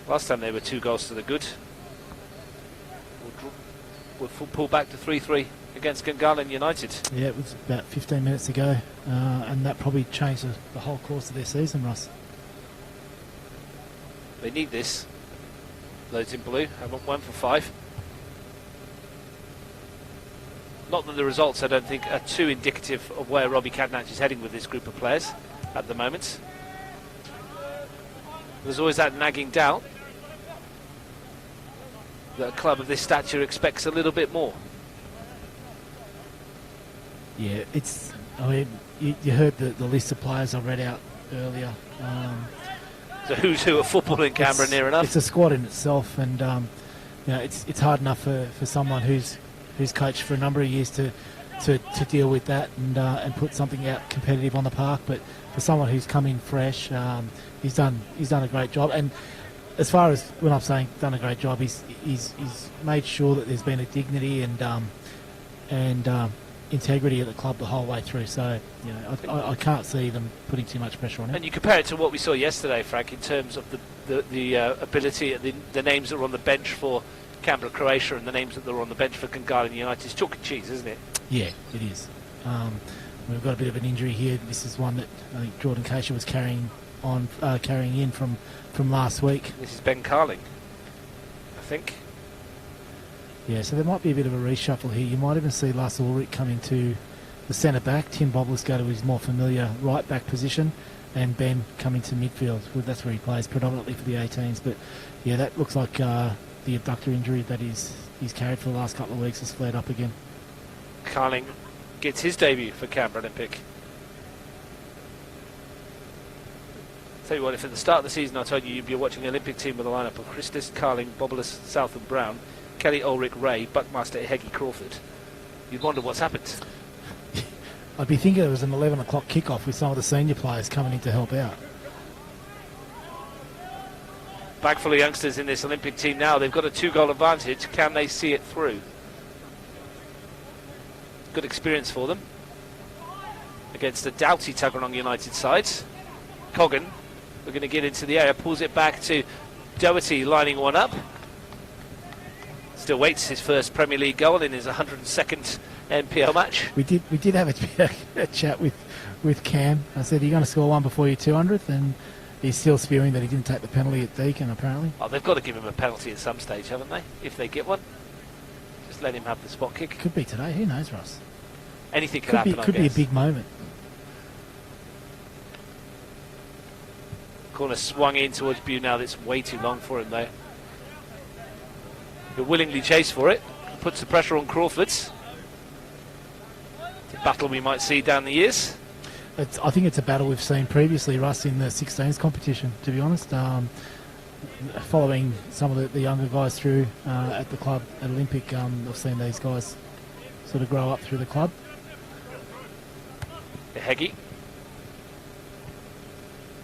last time they were 2 goals to the good. We'll pull back to 3-3 against Gungahlin United. Yeah, it was about 15 minutes ago, and that probably changed the whole course of their season, Russ. They need this. Those in blue have 1 for 5. Not that the results, I don't think, are too indicative of where Robbie Cadnach is heading with this group of players at the moment. There's always that nagging doubt that a club of this stature expects a little bit more. Yeah, I mean, you heard the list of players I read out earlier. So who's who at football in Canberra, near enough? It's a squad in itself, and it's hard enough for someone who's coached for a number of years to deal with that and put something out competitive on the park. But for someone who's come in fresh, he's done a great job. And as far as when I'm saying done a great job, he's made sure that there's been a dignity and integrity at the club the whole way through. So, you know, I can't see them putting too much pressure on him. And you compare it to what we saw yesterday, Frank, in terms of the ability, the names that were on the bench for Canberra, Croatia, and the names that were on the bench for Tuggeranong United. It's chalk and cheese, isn't it? Yeah, it is. We've got a bit of an injury here. This is one that I think Jordan Casher was carrying in from last week. This is Ben Carling, I think. Yeah, so there might be a bit of a reshuffle here. You might even see Lars Ulrich come into the centre back, Tim Boblis go to his more familiar right back position, and Ben come into midfield. Well, that's where he plays predominantly for the 18s. But yeah, that looks like the abductor injury that he's carried for the last couple of weeks has flared up again. Carling gets his debut for Canberra Olympic. Tell you what, if at the start of the season I told you you'd be watching the Olympic team with a lineup of Christus, Carling, Boblis, South and Brown, Kelly, Ulrich, Ray, Buckmaster, Heggie, Crawford, you'd wonder what's happened. I'd be thinking it was an 11 o'clock kickoff with some of the senior players coming in to help out. Bag full of youngsters in this Olympic team now. They've got a 2-goal advantage. Can they see it through? Good experience for them against the doughty Tuggeranong United side. Coggan, we're going to get into the area, pulls it back to Doherty, lining one up. Still waits his first Premier League goal in his 102nd NPL match. We did have a chat with Cam. I said, "Are you going to score one before your 200th?" And he's still spewing that he didn't take the penalty at Deakin, apparently. Oh, they've got to give him a penalty at some stage, haven't they? If they get one, just let him have the spot kick. Could be today. Who knows, Russ? Anything could happen. Could be a big moment. Corner swung in towards Bew now. That's way too long for him, though. He'll willingly chase for it. Puts the pressure on Crawford's. It's a battle we might see down the years. I think it's a battle we've seen previously, Russ, in the 16s competition, to be honest. Following some of the younger guys through at the club at Olympic, I've seen these guys sort of grow up through the club. Heggie.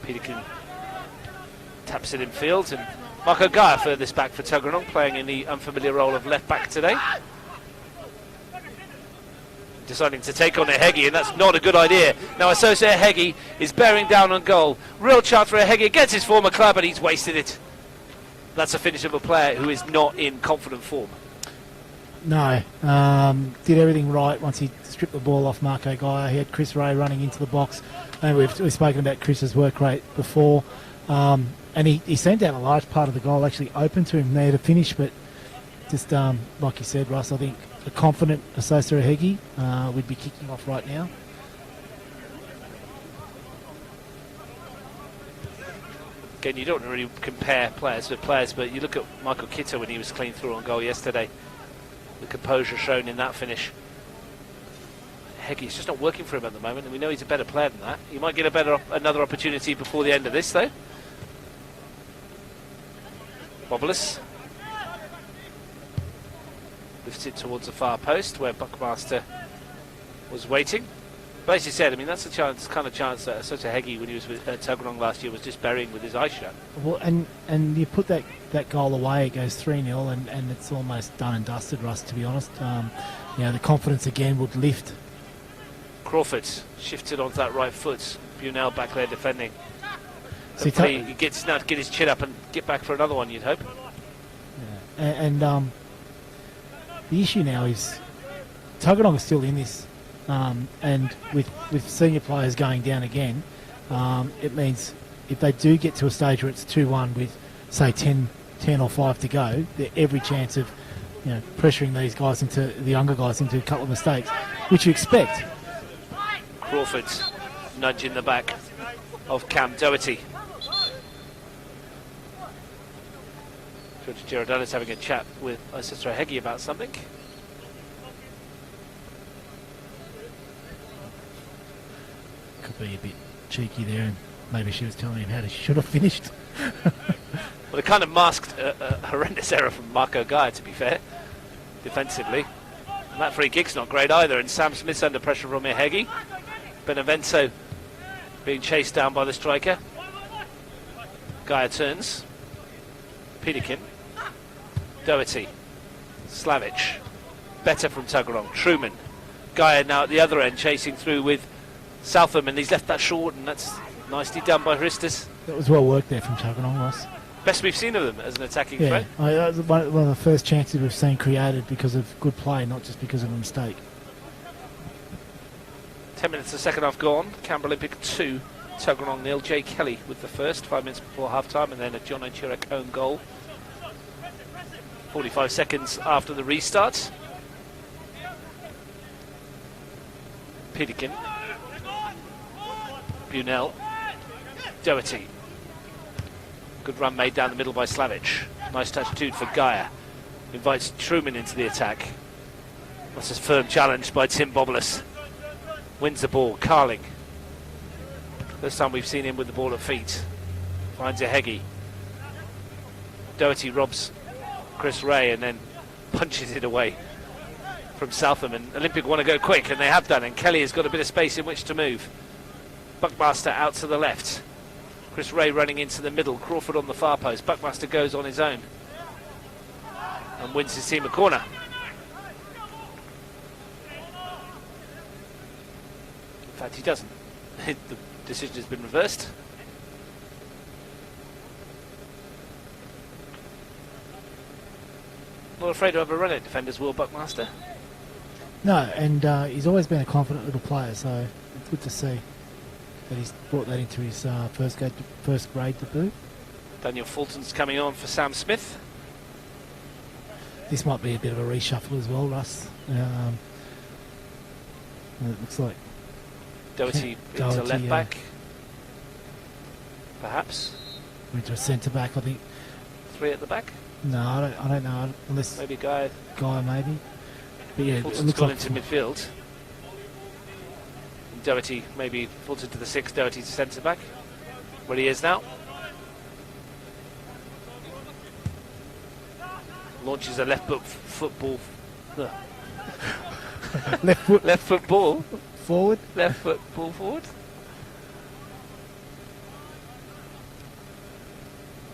Peterkin taps it in field, and Marco Gaia furthest back for Tuggeranong, playing in the unfamiliar role of left back today. Deciding to take on Heggie, and that's not a good idea. Now Associate Heggie is bearing down on goal. Real chance for Heggie against his former club, and he's wasted it. That's a finish of a player who is not in confident form. No, did everything right once he stripped the ball off Marco Gaia. He had Chris Ray running into the box, and we've spoken about Chris's work rate before. And he sent out a large part of the goal actually open to him there to finish, but just like you said, Russ, I think a confident Associate Heggie would be kicking off right now. Again, you don't really compare players with players, but you look at Michael Kitto when he was clean through on goal yesterday. The composure shown in that finish. Heggie's just not working for him at the moment, and we know he's a better player than that. He might get another opportunity before the end of this, though. Boblis lifts it towards the far post where Buckmaster was waiting. But as you said, I mean, that's the kind of chance that such a Heggie, when he was with Tuggeranong last year, was just burying with his eyes shut. Well, and you put that goal away, it goes 3-0, and it's almost done and dusted, Russ, to be honest. The confidence again would lift. Crawford shifted onto that right foot. Bunell back there defending. See, he gets now to get his chin up and get back for another one, you'd hope. Yeah. And the issue now is Tuggeranong is still in this, and with senior players going down again, it means if they do get to a stage where it's 2-1 with, say, 10 or 5 to go, they're every chance of pressuring these guys the younger guys into a couple of mistakes, which you expect. Crawford nudging the back of Cam Doherty. George Giordano's having a chat with Sister Heggie about something. Could be a bit cheeky there, and maybe she was telling him how he should have finished. Well, it kind of masked a horrendous error from Marco Gaia, to be fair, defensively. And that free kick's not great either, and Sam Smith's under pressure from Heggie. Benevento being chased down by the striker. Gaia turns. Peterkin, Doherty, Slavic, better from Tuggerong, Truman, Gaia now at the other end chasing through with Southam, and he's left that short, and that's nicely done by Hristis. That was well worked there from Tuggeranong, Ross. Best we've seen of them as an attacking Yeah, threat. that was one of the first chances we've seen created because of good play, not just because of a mistake. 10 minutes of second half gone. Canberra Olympic 2, Tuggeranong 0. Jay Kelly with the first, 5 minutes before half time, and then a John Chirek own goal. 45 seconds after the restart. Peterkin, Bunell, Doherty. Good run made down the middle by Slavic. Nice touch too for Gaia. Invites Truman into the attack. That's a firm challenge by Tim Bobulus. Wins the ball. Carling. First time we've seen him with the ball at feet. Finds a Heggie. Doherty robs Chris Ray and then punches it away from Southam. And Olympic want to go quick, and they have done. And Kelly has got a bit of space in which to move. Buckmaster out to the left. Chris Ray running into the middle. Crawford on the far post. Buckmaster goes on his own and wins his team a corner. In fact, he doesn't. The decision has been reversed. Not afraid to have a run at defenders, will Buckmaster? No, and he's always been a confident little player, so it's good to see that he's brought that into his first grade debut. Daniel Fulton's coming on for Sam Smith. This might be a bit of a reshuffle as well, Russ. It looks like Doherty into left back, perhaps. Into a centre back, I think. 3 at the back. No, I don't know, unless maybe Guy maybe. But yeah, Fulton's it looks gone like into midfield. Doherty maybe Fulton to the 6, Doherty to centre back, where he is now. Launches a left foot ball. Left foot ball forward. Left foot ball forward.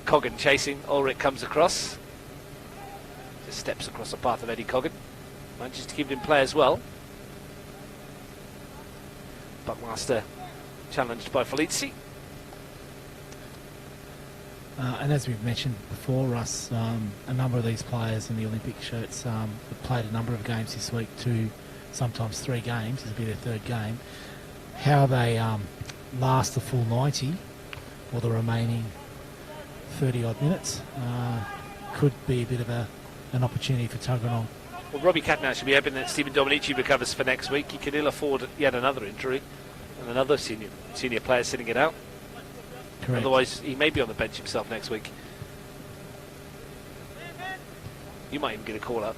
Coggan chasing. Ulrich comes across. Just steps across the path of Eddie Coggan. Manages to keep it in play as well. Buckmaster challenged by Felici. And as we've mentioned before, Russ, a number of these players in the Olympic shirts have played a number of games this week, 2, sometimes 3 games. This will be their 3rd game. How they last the full 90 or the remaining 30-odd minutes could be a bit of an opportunity for Tuggeranong. Well, Robbie Catnach should be hoping that Stephen Dominici recovers for next week. He can ill afford yet another injury and another senior player sitting it out. Correct. Otherwise, he may be on the bench himself next week. You might even get a call up.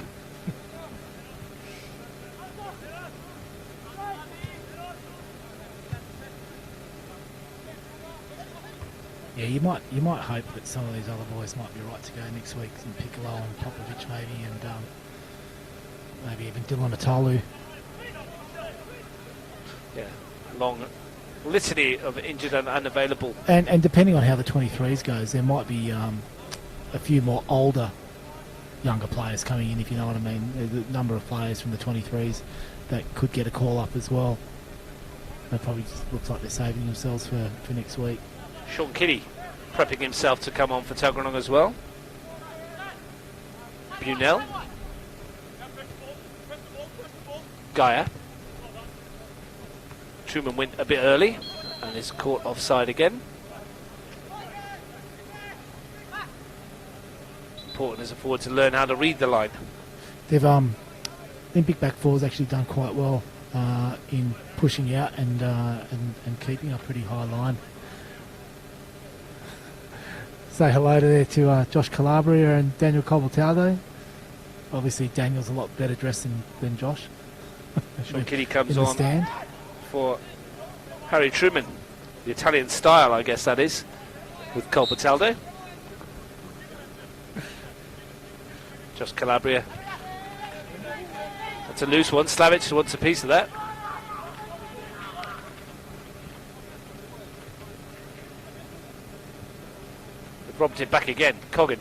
Yeah, you might hope that some of these other boys might be right to go next week, and Piccolo and Popovich maybe, and maybe even Dylan Atalu. Yeah, long litany of injured and unavailable. And depending on how the 23s goes, there might be a few more older, younger players coming in, if you know what I mean. There's a number of players from the 23s that could get a call up as well. That probably just looks like they're saving themselves for next week. Sean Kiddie prepping himself to come on for Tuggeranong as well. Bunell. Gaia. Truman went a bit early and is caught offside again. Important as a forward to learn how to read the line. They've Olympic back four's actually done quite well in pushing out and keeping a pretty high line. Say hello to Josh Calabria and Daniel Cobaltaldo. Obviously, Daniel's a lot better dressed than Josh. Sean Kiddie comes in the on stand for Harry Truman. The Italian style, I guess that is, with Cobaltaldo. Josh Calabria. That's a loose one. Slavic wants a piece of that. They've robbed it back again. Coggan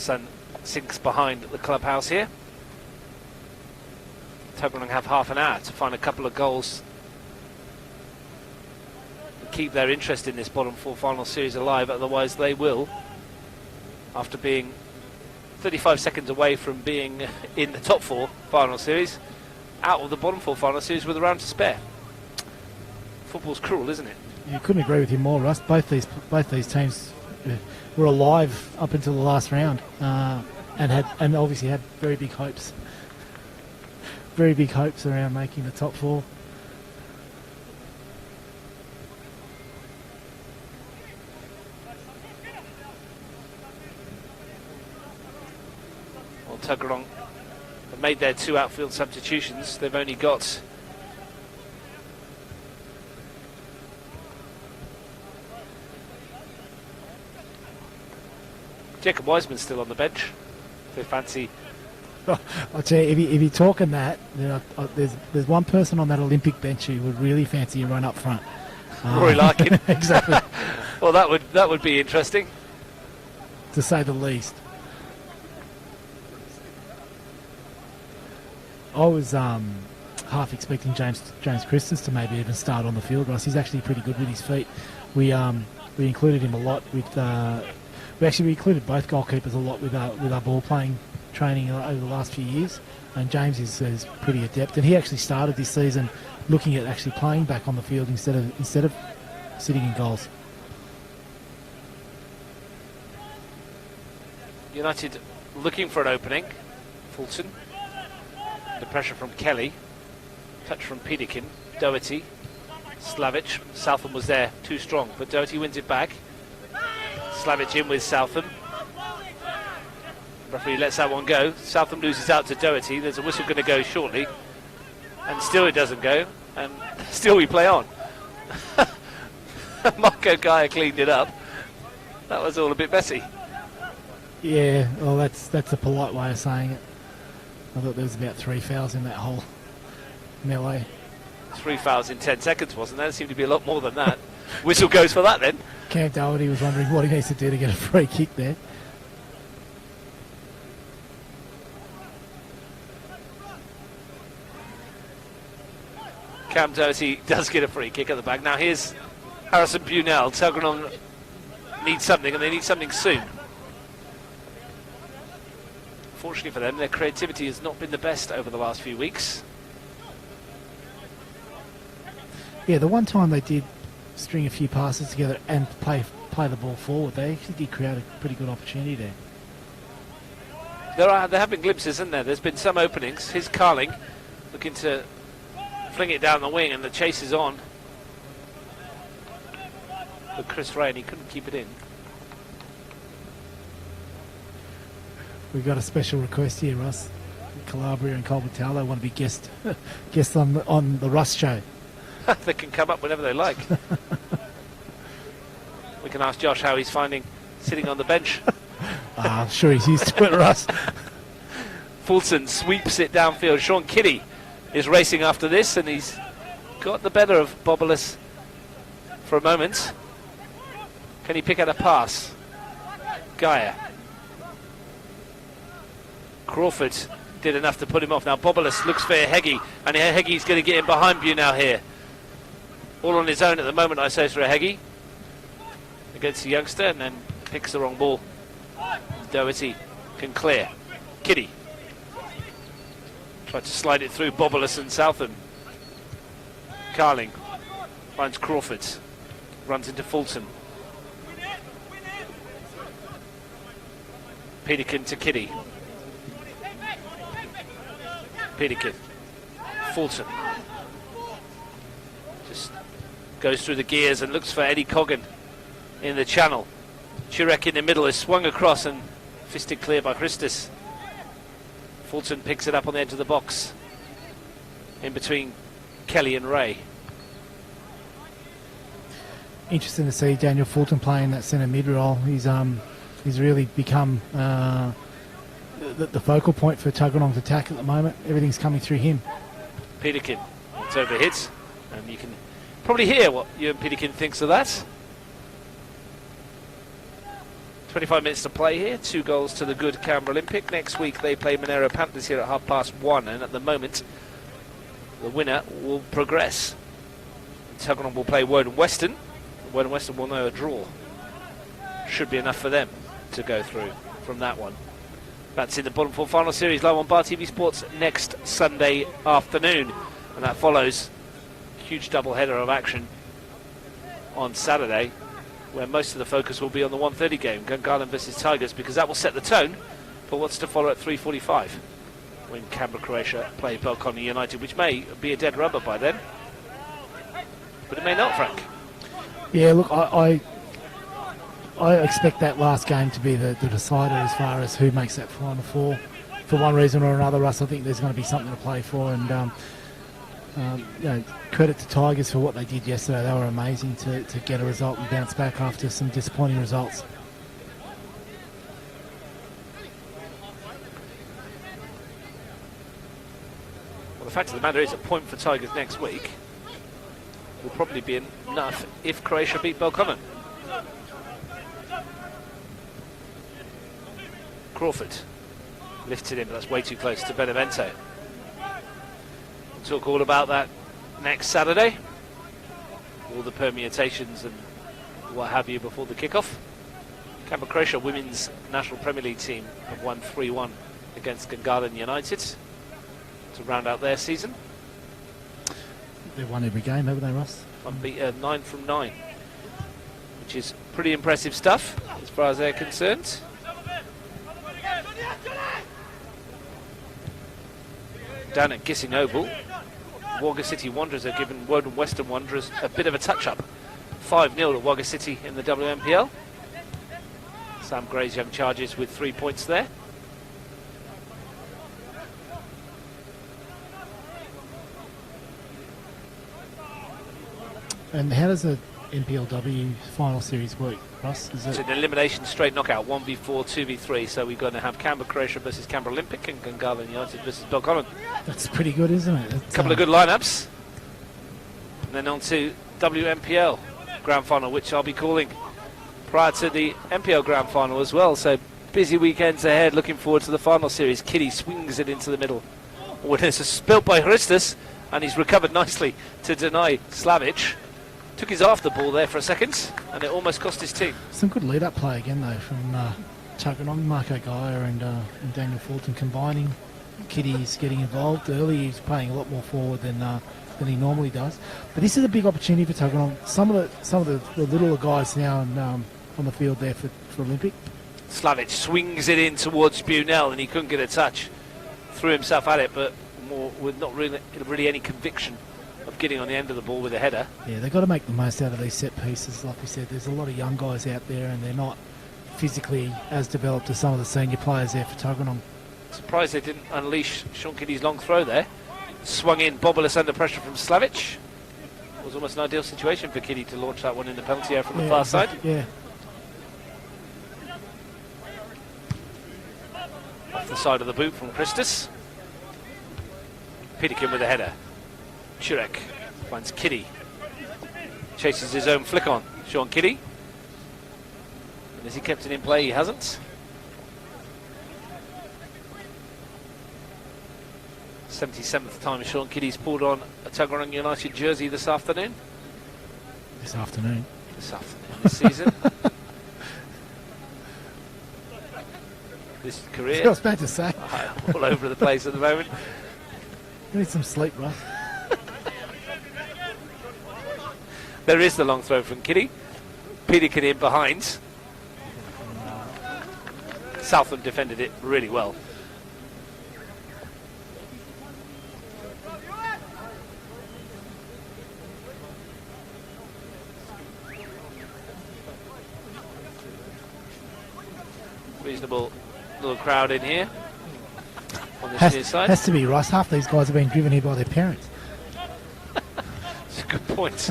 sun sinks behind the clubhouse here. Tuggeranong have half an hour to find a couple of goals and keep their interest in this bottom four final series alive, otherwise they will, after being 35 seconds away from being in the top four final series, out of the bottom four final series with a round to spare. Football's cruel, isn't it? You couldn't agree with you more, Russ. Both these teams were alive up until the last round, and obviously had very big hopes around making the top four. Well, Tuggeranong have made their 2 outfield substitutions. They've only got Jacob Wiseman still on the bench. If they fancy. I'll tell you, if you're talking that, then there's one person on that Olympic bench who would really fancy a run up front. Rory Larkin. Exactly. Well, that would be interesting, to say the least. I was half expecting James Christens to maybe even start on the field, Ross. He's actually pretty good with his feet. We included him a lot with. We included both goalkeepers a lot with our ball playing training over the last few years, and James is pretty adept. And he actually started this season looking at actually playing back on the field instead of sitting in goals. United looking for an opening. Fulton. The pressure from Kelly. Touch from Peterkin. Doherty. Slavic. Southam was there, too strong, but Doherty wins it back. Slavic in with Southam. Referee lets that one go. Southam loses out to Doherty. There's a whistle going to go shortly, and still it doesn't go, and still we play on. Marco Gaia cleaned it up. That was all a bit messy. Yeah, well, that's a polite way of saying it. I thought there was about 3 fouls in that whole melee. 3 fouls in 10 seconds, wasn't there? There seemed to be a lot more than that. Whistle goes for that then. Cam Doherty was wondering what he needs to do to get a free kick there. Cam Doherty does get a free kick at the back. Now here's Harrison Bunell. Tuggeranong needs something, and they need something soon. Fortunately for them, their creativity has not been the best over the last few weeks. Yeah, the one time they did string a few passes together and play the ball forward, they actually did create a pretty good opportunity there. There have been glimpses, isn't there? There's been some openings. Here's Carling looking to fling it down the wing, and the chase is on. But Chris Ray, and he couldn't keep it in. We've got a special request here, Russ. Calabria and Colbertalo want to be guests on the Russ show. They can come up whenever they like. We can ask Josh how he's finding sitting on the bench. I'm sure he's used to it, Russ. Fulton sweeps it downfield. Sean Kiddie is racing after this, and he's got the better of Bobolas for a moment. Can he pick out a pass? Gaia. Crawford did enough to put him off. Now Bobolas looks for Heggie, and Heggie's going to get in behind Bunell here. All on his own at the moment, I say, for Heggie. Against the youngster, and then picks the wrong ball. Doherty can clear. Kiddie. Tried to slide it through Bobolas and Southam. Carling finds Crawford. Runs into Fulton. Peterkin to Kiddie. Peterkin. Fulton. Just goes through the gears and looks for Eddie Coggan in the channel. Chirek in the middle is swung across and fisted clear by Christus. Fulton picks it up on the edge of the box in between Kelly and Ray. Interesting to see Daniel Fulton playing that centre mid role. He's really become the focal point for Tuggeranong's attack at the moment. Everything's coming through him. Peterkin, it's over hits, and you can probably hear what Ewan Peterkin thinks of that. 25 minutes to play here, 2 goals to the good Canberra Olympic. Next week they play Monero Panthers here at 1:30, and at the moment the winner will progress. Tuggeranong will play Woden Western. Woden Western will know a draw. Should be enough for them to go through from that one. That's in the bottom 4 final series, live on Bar TV Sports next Sunday afternoon, and that follows a huge double header of action on Saturday, where most of the focus will be on the 1:30 game, Gungahlin versus Tigers, because that will set the tone for what's to follow at 3:45 when Canberra, Croatia play Belconnen United, which may be a dead rubber by then, but it may not, Frank. Yeah, look, I expect that last game to be the decider as far as who makes that final 4. For one reason or another, Russ, I think there's going to be something to play for, and credit to Tigers for what they did yesterday. They were amazing to get a result and bounce back after some disappointing results. Well, the fact of the matter is, a point for Tigers next week will probably be enough if Croatia beat Belconnen. Crawford lifts it in, but that's way too close to Benevento. We'll talk all about that next Saturday, all the permutations and what have you before the kickoff. Canberra Croatia women's National Premier League team have won 3-1 against Gungahlin United to round out their season. They've won every game, haven't they, Ross? 9 from 9, which is pretty impressive stuff as far as they're concerned. Down at Gissing Oval, Wagga City Wanderers have given Woden Western Wanderers a bit of a touch-up. 5-0 to Wagga City in the WNPL. Sam Gray's Young Chargers with 3 points there. And how does the NPLW final series work, Russ? It's an elimination straight knockout, 1v4, 2v3. So we're going to have Canberra Croatia versus Canberra Olympic and Gungahlin United versus Belconnen. That's pretty good, isn't it? A couple of good lineups. And then on to WNPL Grand Final, which I'll be calling prior to the NPL Grand Final as well. So busy weekends ahead, looking forward to the final series. Kitty swings it into the middle. Oh, there's a spilt by Christus, and he's recovered nicely to deny Slavic. Took his after ball there for a second, and it almost cost his team. Some good lead-up play again, though, from Tuggeranong, Marco Geyer and Daniel Fulton combining. Kitty's getting involved early. He's playing a lot more forward than he normally does. But this is a big opportunity for Tuggeranong. Some of the littler guys now on the field there for Olympic. Slavic swings it in towards Bunell, and he couldn't get a touch. Threw himself at it, but more with not really any conviction of getting on the end of the ball with a header. Yeah, they've got to make the most out of these set pieces. Like we said, there's a lot of young guys out there, and they're not physically as developed as some of the senior players there for Tuggeranong. Surprised they didn't unleash Sean Kitty's long throw there. Swung in, Bobulus under pressure from Slavic. It was almost an ideal situation for Kitty to launch that one in the penalty area from the far side. Yeah. Off the side of the boot from Christus. Peterkin with a header. Churek finds Kitty. Chases his own flick on. Sean Kitty. And has he kept it in play? He hasn't. 77th time Sean Kitty's pulled on a Tuggeranong United jersey this afternoon. This afternoon, this season. This career. I was about to say. All over the place at the moment. You need some sleep, Russ. There is the long throw from Kitty. Peterkin in behind. Southland defended it really well. Reasonable little crowd in here on this near side. Has to be, Russ. Half these guys have been driven here by their parents. That's a good point.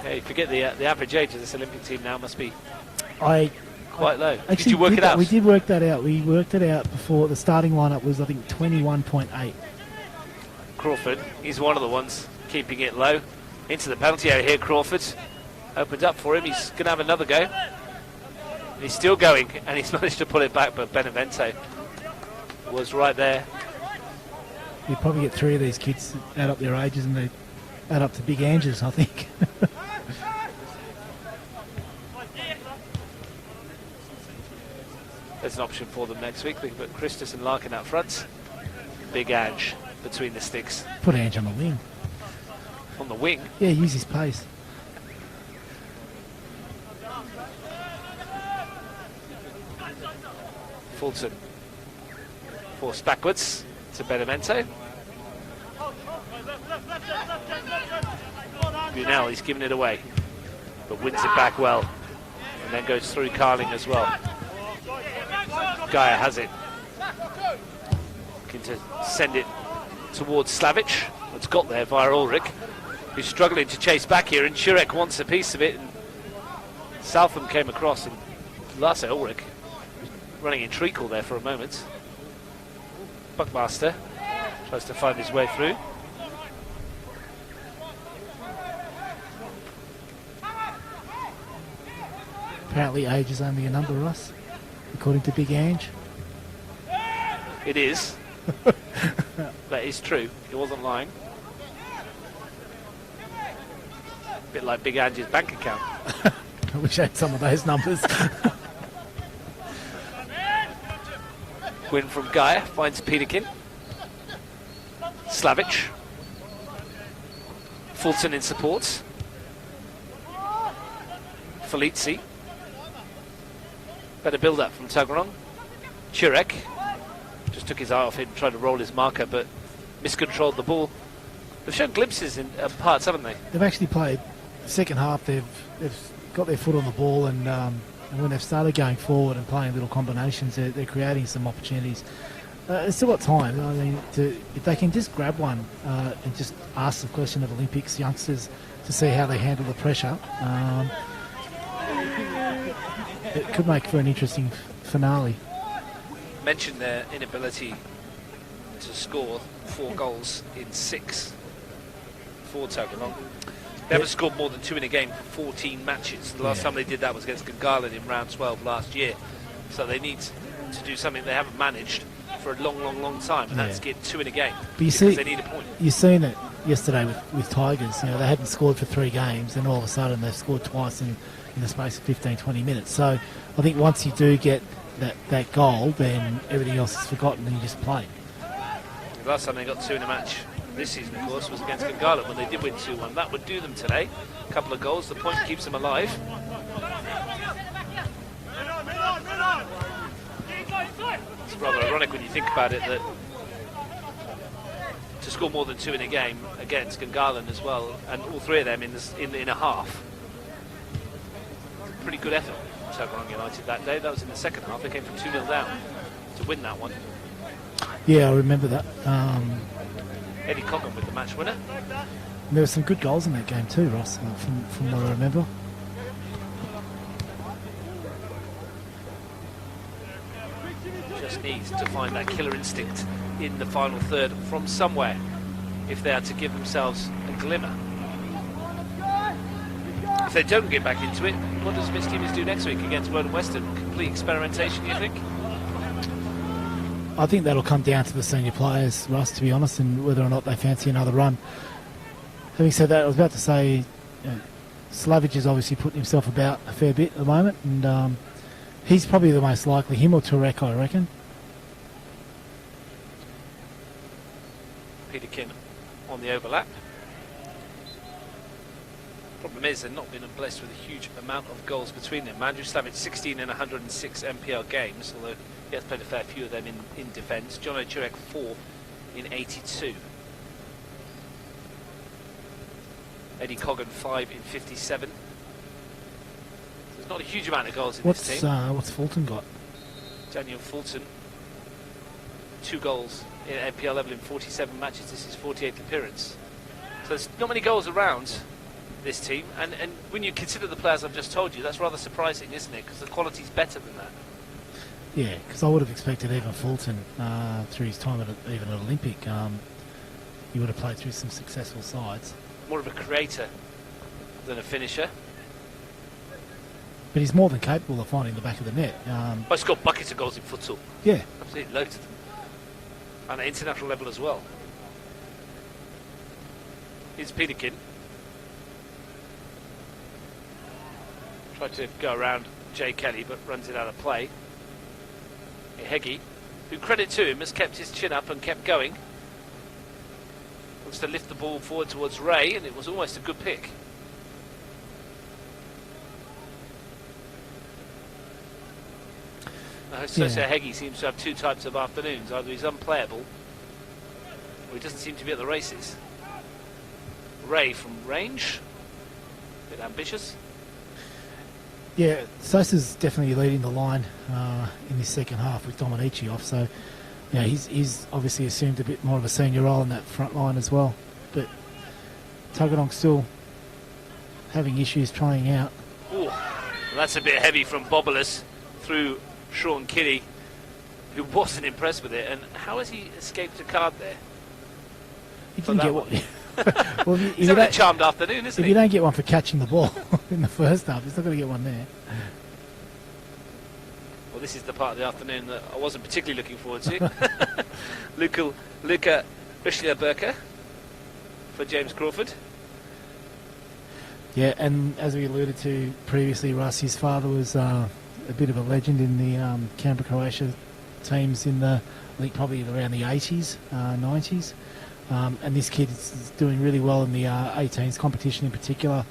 Yeah, you forget the average age of this Olympic team now must be quite low. Did you work it out? We did work that out. We worked it out before. The starting lineup was, I think, 21.8. Crawford, he's one of the ones keeping it low. Into the penalty area here, Crawford. Opened up for him. He's going to have another go. And he's still going, and he's managed to pull it back, but Benevento was right there. You probably get 3 of these kids that add up their ages, and they add up to big Angers, I think. There's an option for them next week. They can put Christus and Larkin out front. Big Ange between the sticks. Put Ange on the wing. On the wing? Yeah, use his pace. Fulton forced backwards to Benevento. Brunel, he's given it away, but wins it back well, and then goes through Carling as well. Gaia has it. Looking to send it towards Slavic. It's got there via Ulrich, who's struggling to chase back here, and Churek wants a piece of it, and Southam came across, and Lasse Ulrich running in treacle there for a moment. Buckmaster tries to find his way through. Apparently age is only a number, Russ, according to Big Ange. It is. That is true. He wasn't lying. A bit like Big Ange's bank account. I wish I had some of those numbers. Win from Gaia, finds Peterkin. Slavic. Fulton in support. Felici. Better build up from Tuggeranong. Churek just took his eye off him, tried to roll his marker, but miscontrolled the ball. They've shown glimpses in parts, haven't they? They've actually played the second half. They've got their foot on the ball, and when they've started going forward and playing little combinations, they're creating some opportunities. It's still got time. I mean, if they can just grab one and just ask the question of Olympics youngsters to see how they handle the pressure, it could make for an interesting finale. Mentioned their inability to score 4 goals in 6 for Tuggeranong. They haven't scored more than 2 in a game for 14 matches. The last time they did that was against Gungahlin in round 12 last year. So they need to do something they haven't managed for a long time, and that's get 2 in a game. But you see, they need a point. You've seen it yesterday with Tigers. You know, they hadn't scored for 3 games, and all of a sudden they've scored twice in the space of 15-20 minutes. So I think once you do get that goal, then everything else is forgotten and you just play. The last time they got 2 in a match this season, of course, was against Gungahlin when they did win 2-1. That would do them today. A couple of goals, the point keeps them alive. It's rather ironic when you think about it that to score more than 2 in a game against Gungahlin as well, and all 3 of them in a half. Pretty good effort from Tuggeranong United that day. That was in the second half. They came from 2-0 down to win that one. Yeah, I remember that. Eddie Coggan with the match winner. There were some good goals in that game too, Ross, from what I remember. Just needs to find that killer instinct in the final third from somewhere if they are to give themselves a glimmer. If they don't get back into it, what does Miss Teamers do next week against Woden Western? Complete experimentation, do you think? I think that'll come down to the senior players, Russ, to be honest, and whether or not they fancy another run. Having said that, I was about to say, Slavic is obviously putting himself about a fair bit at the moment, and he's probably the most likely, him or Turek, I reckon. Peterkin on the overlap. Problem is they've not been blessed with a huge amount of goals between them. Andrew Slavic 16 in 106 NPL games, although he has played a fair few of them in defence. John O'Churek 4 in 82. Eddie Coggan 5 in 57. There's not a huge amount of goals in this team. What's Fulton got? Daniel Fulton, 2 goals in NPL level in 47 matches. This is his 48th appearance. So there's not many goals around this team, and when you consider the players I've just told you, that's rather surprising, isn't it? Because the quality's better than that. Yeah, because I would have expected even Fulton, through his time even at Olympic, he would have played through some successful sides. More of a creator than a finisher. but he's more than capable of finding the back of the net. He's got buckets of goals in futsal. Yeah. Absolutely loads of them. And at international level as well. Here's Peterkin. Tried to go around Jay Kelly, but runs it out of play. Heggie, who, credit to him, has kept his chin up and kept going. Wants to lift the ball forward towards Ray, and it was almost a good pick. Sosa Heggie seems to have two types of afternoons. Either he's unplayable, or he doesn't seem to be at the races. Ray from range, a bit ambitious. Yeah, Sosa's definitely leading the line in this second half with Dominici off. So, yeah, he's obviously assumed a bit more of a senior role in that front line as well. But Tuggeranong still having issues trying out. Ooh, well, that's a bit heavy from Bobulus through Sean Kinney, who wasn't impressed with it. And how has he escaped a card there? He didn't get one. Well, he's having a charmed afternoon, isn't he? If you don't get one for catching the ball in the first half, he's not going to get one there. Well, this is the part of the afternoon that I wasn't particularly looking forward to. Luca Richelieu-Burker for James Crawford. Yeah, and as we alluded to previously, Russ, his father was a bit of a legend in the Canberra-Croatia teams in the, I think probably around the 80s, 90s. And this kid is doing really well in the 18s competition in particular.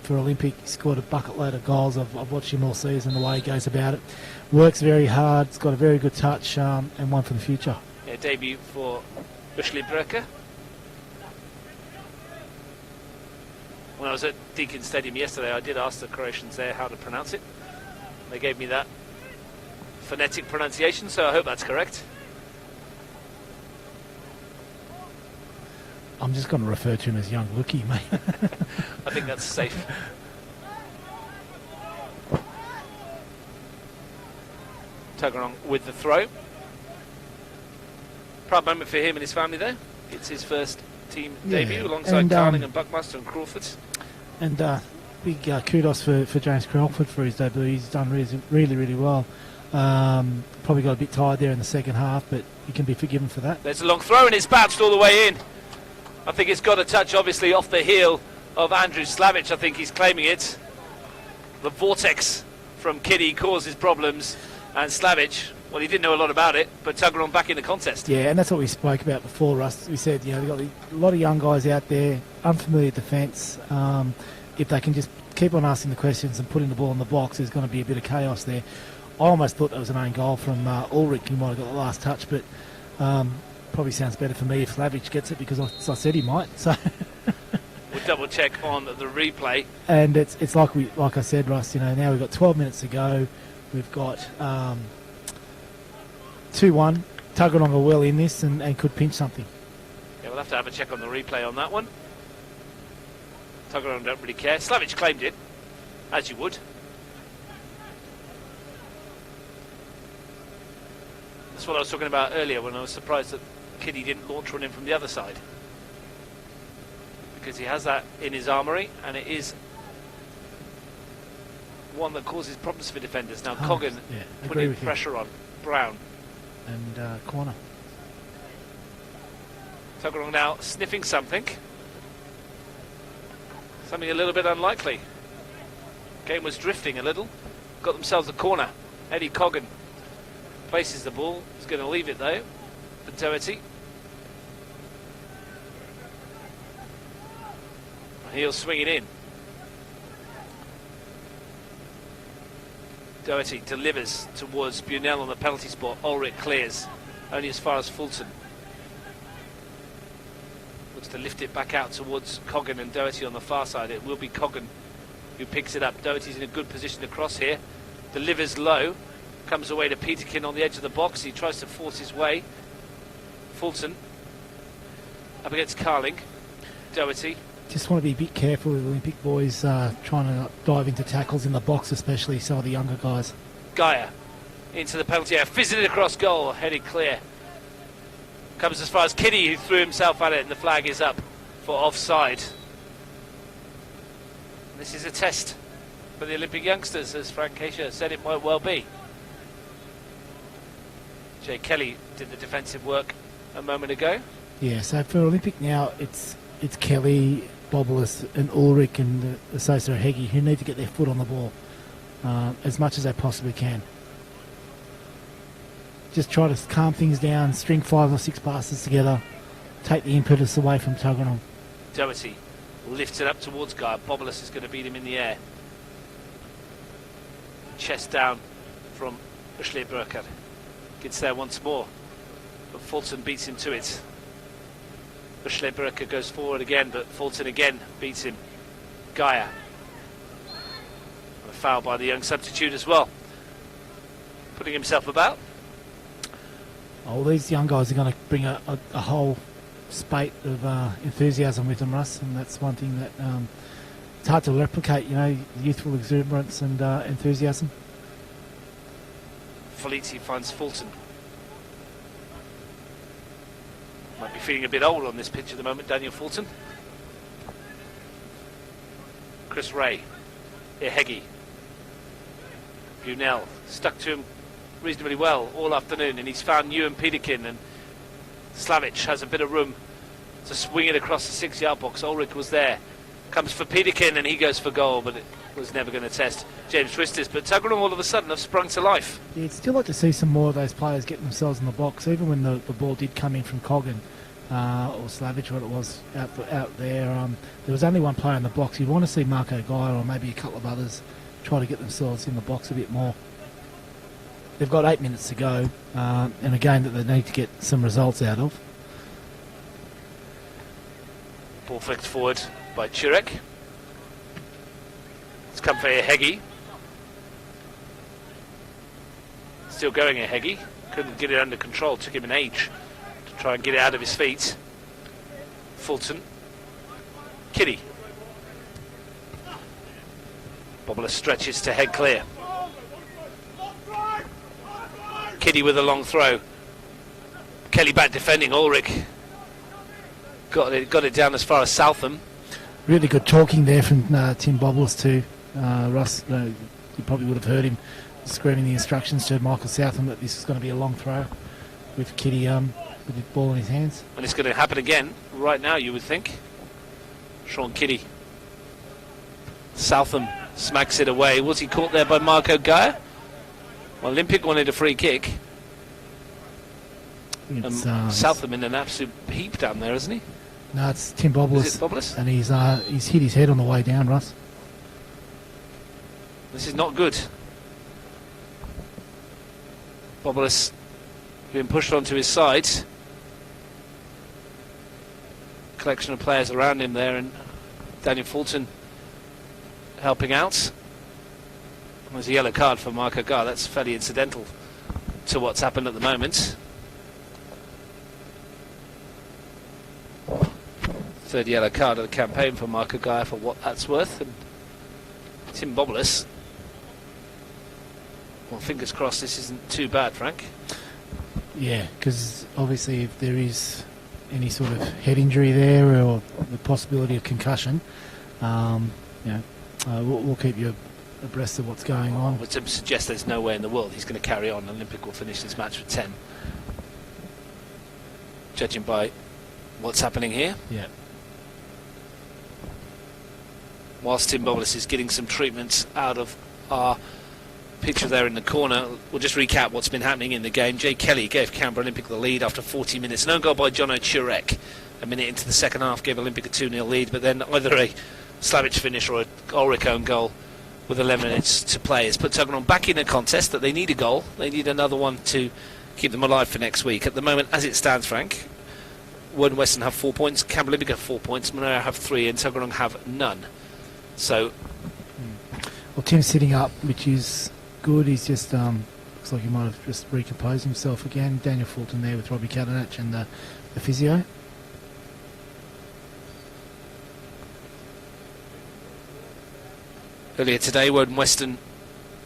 For Olympic, he scored a bucket load of goals. I've watched him all season, the way he goes about it. Works very hard, he's got a very good touch, and one for the future. Yeah, debut for Richelieu-Burker. When I was at Deakin Stadium yesterday, I did ask the Croatians there how to pronounce it. They gave me that phonetic pronunciation, so I hope that's correct. I'm just going to refer to him as young Lucky, mate. I think that's safe. Tuggeranong with the throw. Proud moment for him and his family there. It's his first team debut alongside Carling and Buckmaster and Crawford. And big kudos for James Crawford for his debut. He's done really, really well. Probably got a bit tired there in the second half, but he can be forgiven for that. There's a long throw and it's bounced all the way in. I think it's got a touch, obviously, off the heel of Andrew Slavic. I think he's claiming it. The vortex from Kiddie causes problems, and Slavic, well, he didn't know a lot about it, but Tuggeranong back in the contest. Yeah, and that's what we spoke about before, Russ. We said, you know, they've got a lot of young guys out there, unfamiliar defence. If they can just keep on asking the questions and putting the ball in the box, there's going to be a bit of chaos there. I almost thought that was an own goal from Ulrich. He might have got the last touch, but probably sounds better for me if Slavic gets it, because I said he might. So we'll double check on the replay. And it's like I said, Russ. You know, now we've got 12 minutes to go. We've got 2-1. Tuggeranong are well in this and could pinch something. Yeah, we'll have to have a check on the replay on that one. Tuggeranong don't really care. Slavic claimed it, as you would. That's what I was talking about earlier when I was surprised that Kiddie didn't launch one in from the other side. Because he has that in his armoury, and it is one that causes problems for defenders. Now Coggan putting pressure on Brown. And corner. Tuggeranong now sniffing something. Something a little bit unlikely. Game was drifting a little. Got themselves a corner. Eddie Coggan places the ball. He's going to leave it though for Doherty. He'll swing it in. Doherty delivers towards Bunel on the penalty spot. Ulrich clears only as far as Fulton. Looks to lift it back out towards Coggan and Doherty on the far side. It will be Coggan who picks it up. Doherty's in a good position to cross here. Delivers low. Comes away to Peterkin on the edge of the box. He tries to force his way. Fulton up against Carling. Doherty. Just want to be a bit careful with Olympic boys trying to dive into tackles in the box, especially some of the younger guys. Gaia into the penalty area, fizzing it across goal, headed clear. Comes as far as Kiddie, who threw himself at it, and the flag is up for offside. This is a test for the Olympic youngsters, as Frank Keisha said it might well be. Jay Kelly did the defensive work a moment ago. Yeah, so for Olympic now, it's Kelly, Bobulus and Ulrich and the Sosa Heggie who need to get their foot on the ball as much as they possibly can. Just try to calm things down, string 5 or 6 passes together, take the impetus away from Tuggeranong. Doherty lifts it up towards Guy. Bobulus is going to beat him in the air. Chest down from Ushlebrooker. Gets there once more, but Fulton beats him to it. Ushlebrooker goes forward again, but Fulton again beats him. Gaia. A foul by the young substitute as well. Putting himself about. Oh, these young guys are going to bring a whole spate of enthusiasm with them, Russ, and that's one thing that it's hard to replicate, you know, youthful exuberance and enthusiasm. Felici finds Fulton. Might be feeling a bit old on this pitch at the moment, Daniel Fulton. Chris Ray. Ehegi. Bunell stuck to him reasonably well all afternoon, and he's found Ewan Peterkin, and Slavic has a bit of room to swing it across the 6-yard box. Ulrich was there. Comes for Peterkin, and he goes for goal, but it was never going to test James Twisters. But Tuggeranong all of a sudden have sprung to life. Yeah, I'd still like to see some more of those players getting themselves in the box, even when the ball did come in from Coggan or Slavic, what it was out there. There was only one player in the box. You'd want to see Marco Guy or maybe a couple of others try to get themselves in the box a bit more. They've got 8 minutes to go, in a game that they need to get some results out of. Ball flicked forward by Chirek. It's come for Ehegi. Still going Ehegi. Couldn't get it under control. Took him an age to try and get it out of his feet. Fulton. Kitty. Bobulus stretches to head clear. Kitty with a long throw. Kelly back defending. Ulrich got it down as far as Southam. Really good talking there from Tim Bobulus to Russ. You probably would have heard him screaming the instructions to Michael Southam that this is going to be a long throw with Kitty with the ball in his hands. And it's going to happen again right now, you would think. Sean Kitty. Southam smacks it away. Was he caught there by Marco Gaia? Olympic wanted a free kick. Southam in an absolute heap down there, isn't he? No, it's Tim Bobulus. Is it Bobulus? And he's hit his head on the way down, Russ. This is not good. Bobulus being pushed onto his side. Collection of players around him there, and Daniel Fulton helping out. There's a yellow card for Marco Gar. That's fairly incidental to what's happened at the moment. Third yellow card of the campaign for Marco Gar, for what that's worth. And Tim Bobulus, well, fingers crossed this isn't too bad, Frank. Yeah, because obviously if there is any sort of head injury there or the possibility of concussion, we'll keep you abreast of what's going on. But to suggest there's no way in the world he's going to carry on. Olympic will finish this match with 10. Judging by what's happening here. Yeah. Whilst Tim Bobulus is getting some treatment out of our picture there in the corner, we'll just recap what's been happening in the game. Jay Kelly gave Canberra Olympic the lead after 40 minutes. No goal by Jono Chirek. A minute into the second half gave Olympic a 2-0 lead, but then either a Slavic finish or a Ulrich own goal with 11 minutes to play has put Tuggeranong back in a contest that they need a goal. They need another one to keep them alive for next week. At the moment, as it stands, Frank, Word and Western have 4 points, Canberra Olympic have 4 points, Monera have 3, and Tuggeranong have none. So, well, Tim's sitting up, which is good. He's just looks like he might have just recomposed himself again. Daniel Fulton there with Robbie Catanach and the physio. Earlier today, Word and Western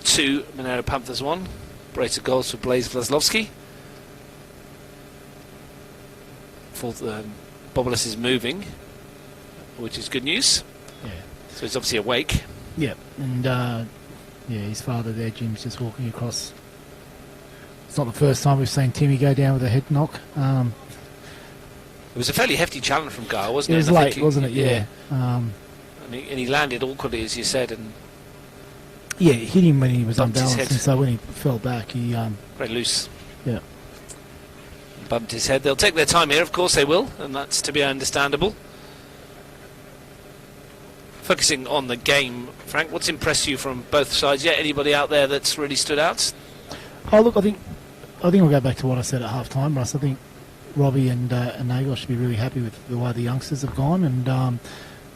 2, Monera Panthers 1. Brace of goals for Blaise Vlaslovsky. Bobulus is moving, which is good news. Yeah. So he's obviously awake. Yep, and his father there, Jim's just walking across. It's not the first time we've seen Timmy go down with a head knock. It was a fairly hefty challenge from Guy, wasn't it? It was late, wasn't it? Yeah. And he landed awkwardly, as you said, and yeah, it hit him when he was bumped his unbalanced, head. and so when he fell back, he very loose. Yeah. Bumped his head. They'll take their time here, of course they will, and that's to be understandable. Focusing on the game, Frank, what's impressed you from both sides? Yeah, anybody out there that's really stood out? Oh, look, I think we'll go back to what I said at half time, Russ. I think Robbie and Nagel should be really happy with the way the youngsters have gone, and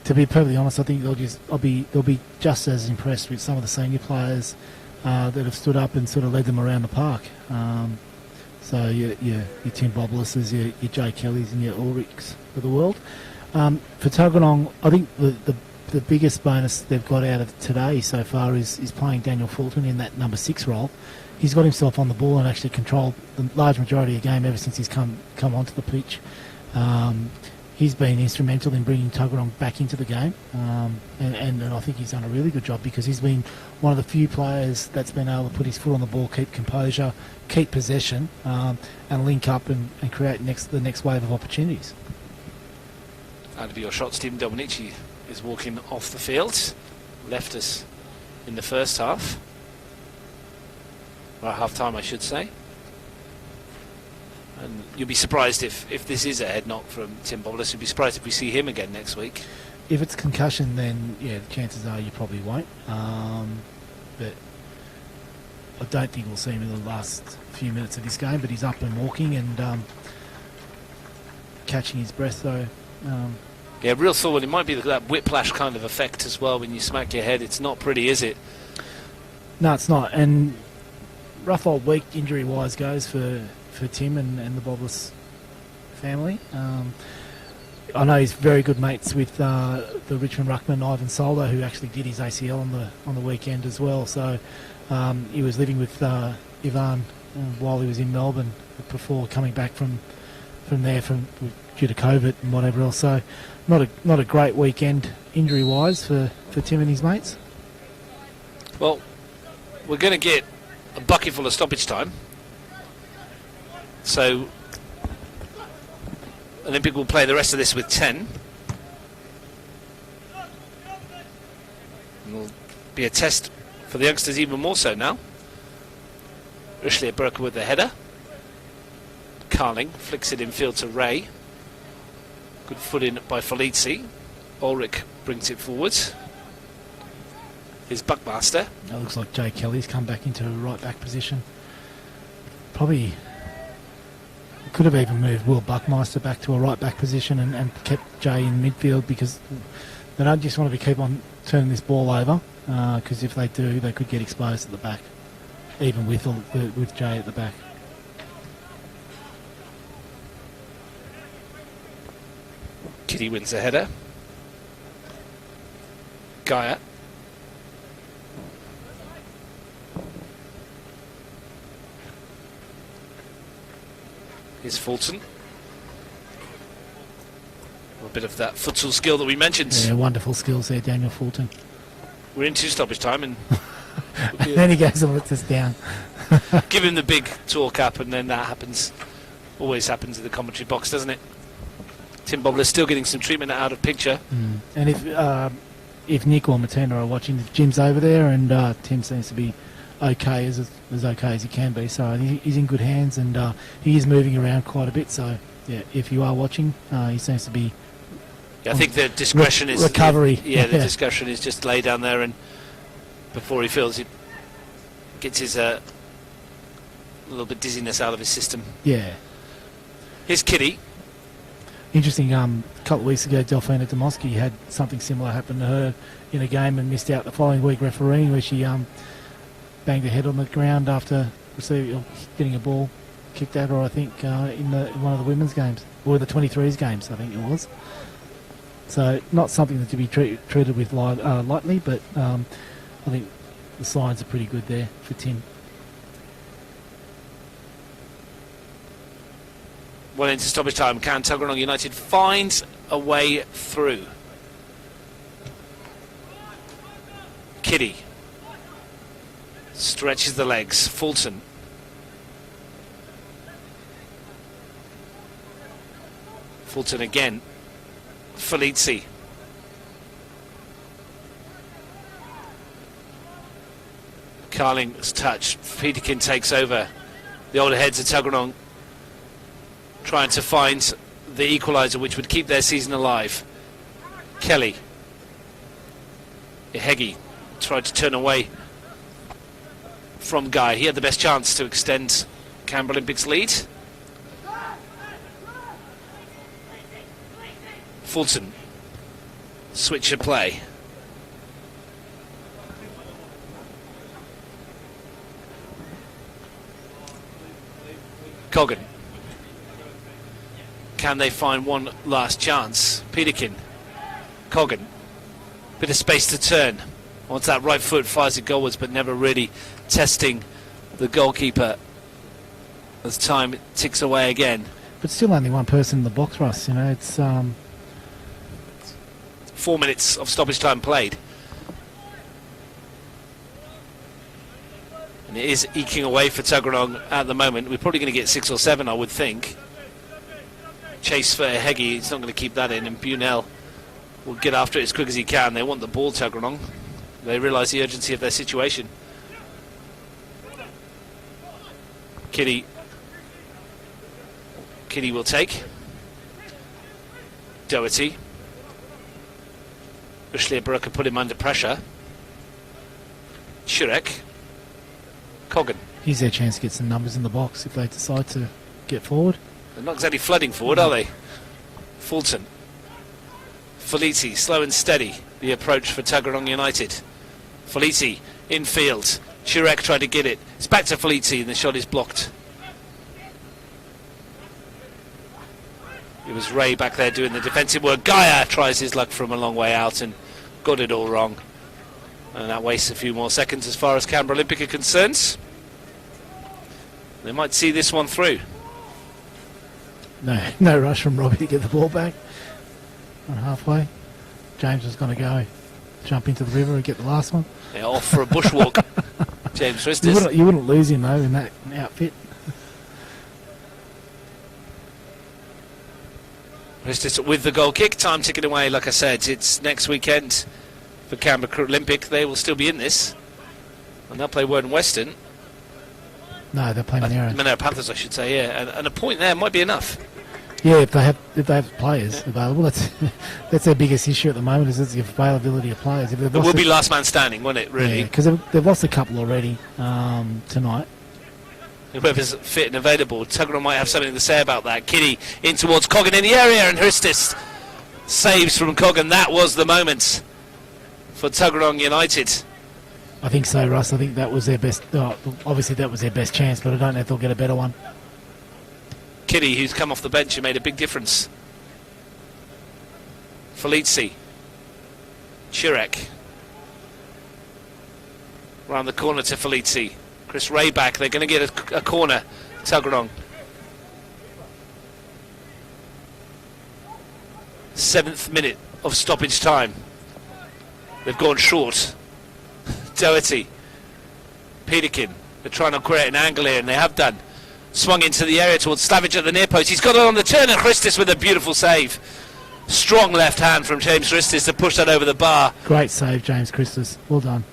to be perfectly honest, I think they'll be just as impressed with some of the senior players that have stood up and sort of led them around the park. So your Tim Boblis's, your Jay Kellys and your Ulrichs of the world. For Tuggeranong, I think the biggest bonus they've got out of today so far is playing Daniel Fulton in that number 6 role. He's got himself on the ball and actually controlled the large majority of the game ever since he's come onto the pitch. He's been instrumental in bringing Tuggeranong back into the game, and I think he's done a really good job because he's been one of the few players that's been able to put his foot on the ball, keep composure, keep possession, and link up and create the next wave of opportunities. Out of your shots, Tim Dominici is walking off the field, left us in the first half, or half time I should say. And you'll be surprised if this is a head knock from Tim Boblis. You'll be surprised if we see him again next week. If it's concussion, then yeah, the chances are you probably won't. But I don't think we'll see him in the last few minutes of this game. But he's up and walking and catching his breath though. Yeah, real thought. It might be that whiplash kind of effect as well when you smack your head. It's not pretty, is it? No, it's not. And rough old week injury-wise goes for Tim and the Boblis family. I know he's very good mates with the Richmond ruckman Ivan Soldo, who actually did his ACL on the weekend as well. So he was living with Ivan while he was in Melbourne before coming back from there due to COVID and whatever else. So not a great weekend injury-wise for Tim and his mates. Well, we're going to get a bucket full of stoppage time. So Olympic will play the rest of this with 10. And it'll be a test for the youngsters even more so now. Rishley Burke with the header. Carling flicks it in field to Ray. Good foot in by Felici. Ulrich brings it forwards. Here's Buckmaster. That looks like Jay Kelly's come back into a right back position. Probably could have even moved Will Buckmaster back to a right back position and kept Jay in midfield, because they don't just want to keep on turning this ball over, because if they do, they could get exposed at the back, even with Jay at the back. Kitty wins the header. Gaia. Here's Fulton. A bit of that futsal skill that we mentioned. Yeah, wonderful skills there, Daniel Fulton. We're into stoppage time, and then he goes and lets us down. Give him the big talk up, and then that happens. Always happens in the commentary box, doesn't it? Tim Bobler still getting some treatment out of picture. And if Nick or Matina are watching, Jim's over there, and Tim seems to be okay, as okay as he can be. So he's in good hands, and he is moving around quite a bit. So yeah, if you are watching, he seems to be. Yeah, I think the discretion is recovery. The discretion is just lay down there, and before he feels it gets his a little bit dizziness out of his system. Yeah. Here's Kitty. Interesting. A couple of weeks ago, Delphina Demoski had something similar happen to her in a game and missed out the following week refereeing, where she banged her head on the ground after getting a ball kicked at her, I think, in one of the women's games, or the 23s games, I think it was. So not something that to be treated with lightly, but I think the signs are pretty good there for Tim. Well into stoppage time. Can Tuggeranong United finds a way through. Kitty stretches the legs. Fulton. Fulton again. Felici. Carling's touch. Peterkin takes over. The older heads of Tuggeranong trying to find the equaliser which would keep their season alive. Kelly. Ihegi tried to turn away from Guy. He had the best chance to extend Canberra Olympics' lead. Fulton. Switch of play. Coggan. Can they find one last chance? Peterkin. Coggan. Bit of space to turn. Once that right foot fires it goalwards, but never really testing the goalkeeper as time ticks away again. But still only one person in the box, Russ. You know, it's 4 minutes of stoppage time played. And it is eking away for Tuggeranong at the moment. We're probably going to get 6 or 7, I would think. Chase for Ihegi, he's not going to keep that in, and Bunell will get after it as quick as he can. They want the ball, Tuggeranong. They realise the urgency of their situation. Kitty will take. Doherty. Ushlia can put him under pressure. Shurek. Coggan. Here's their chance to get some numbers in the box if they decide to get forward. They're not exactly flooding forward, are they? Fulton. Felici, slow and steady. The approach for Tuggeranong United. Felici, infield. Shurek tried to get it. It's back to Felici and the shot is blocked. It was Ray back there doing the defensive work. Gaia tries his luck from a long way out and got it all wrong. And that wastes a few more seconds as far as Canberra Olympic are concerned. They might see this one through. No rush from Robbie to get the ball back. On halfway. James was going to go jump into the river and get the last one. Yeah, off for a bushwalk. James Ristis. You wouldn't lose him though in that outfit. Ristis with the goal kick. Time ticking away. Like I said, it's next weekend for Canberra Olympic. They will still be in this. And they'll play Western Western. No, they're playing Monera Panthers, I should say, yeah. And a point there might be enough. Yeah, if they have players available, that's their biggest issue at the moment is the availability of players. It will be last man standing, won't it, really? Yeah, because they've lost a couple already tonight. Whoever's fit and available. Tuggeranong might have something to say about that. Kitty in towards Coggan in the area, and Hristis saves from Coggan. That was the moment for Tuggeranong United. I think so, Russ. I think that was their best. Obviously, that was their best chance, but I don't know if they'll get a better one. Kitty, who's come off the bench and made a big difference. Felici. Chirek. Round the corner to Felici. Chris Ray back. They're going to get a corner. Tuggeranong. 7th minute of stoppage time. They've gone short. Doherty. Peterkin. They're trying to create an angle here, and they have done. Swung into the area towards Slavage at the near post. He's got it on the turn, and Christis with a beautiful save. Strong left hand from James Christis to push that over the bar. Great save, James Christis. Well done.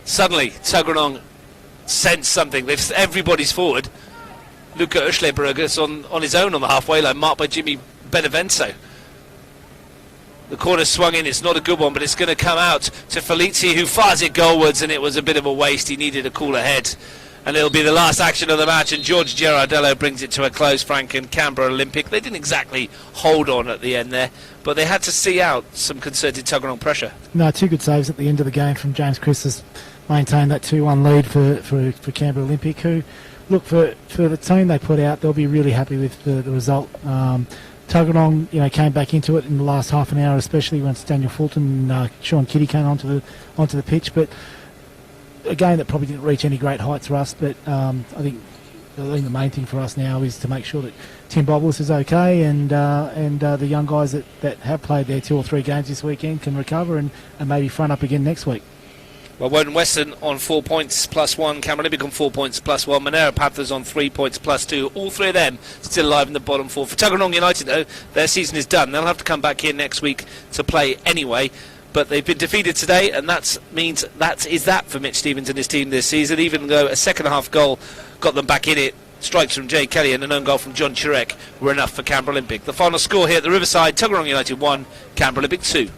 Suddenly, Tuggeranong sensed something. Everybody's forward. Luca Ushleberger's on his own on the halfway line, marked by Jimmy Benevento. The corner swung in. It's not a good one, but it's going to come out to Felici, who fires it goalwards, and it was a bit of a waste. He needed a cooler head. And it'll be the last action of the match, and George Gerardello brings it to a close. Frank and Canberra Olympic. They didn't exactly hold on at the end there, but they had to see out some concerted Tuggeranong pressure. No, 2 good saves at the end of the game from James Christis. Maintained that 2-1 lead for Canberra Olympic, who, look, for the team they put out, they'll be really happy with the result. Tuggeranong, came back into it in the last half an hour, especially once Daniel Fulton and Sean Kitty came onto the pitch, but a game that probably didn't reach any great heights for us, but I think the main thing for us now is to make sure that Tim Boblis is okay and the young guys that have played there 2 or 3 games this weekend can recover and maybe front up again next week. Well, Woden Western on 4 points plus 1, Canberra Olympic on 4 points plus 1, Monera Panthers on 3 points plus 2. All three of them still alive in the bottom 4. For Tuggeranong United, though, their season is done. They'll have to come back here next week to play anyway. But they've been defeated today, and that means that is that for Mitch Stevens and his team this season, even though a second-half goal got them back in it. Strikes from Jay Kelly and an own goal from John Chirek were enough for Canberra Olympic. The final score here at the Riverside, Tuggeranong United 1, Canberra Olympic 2.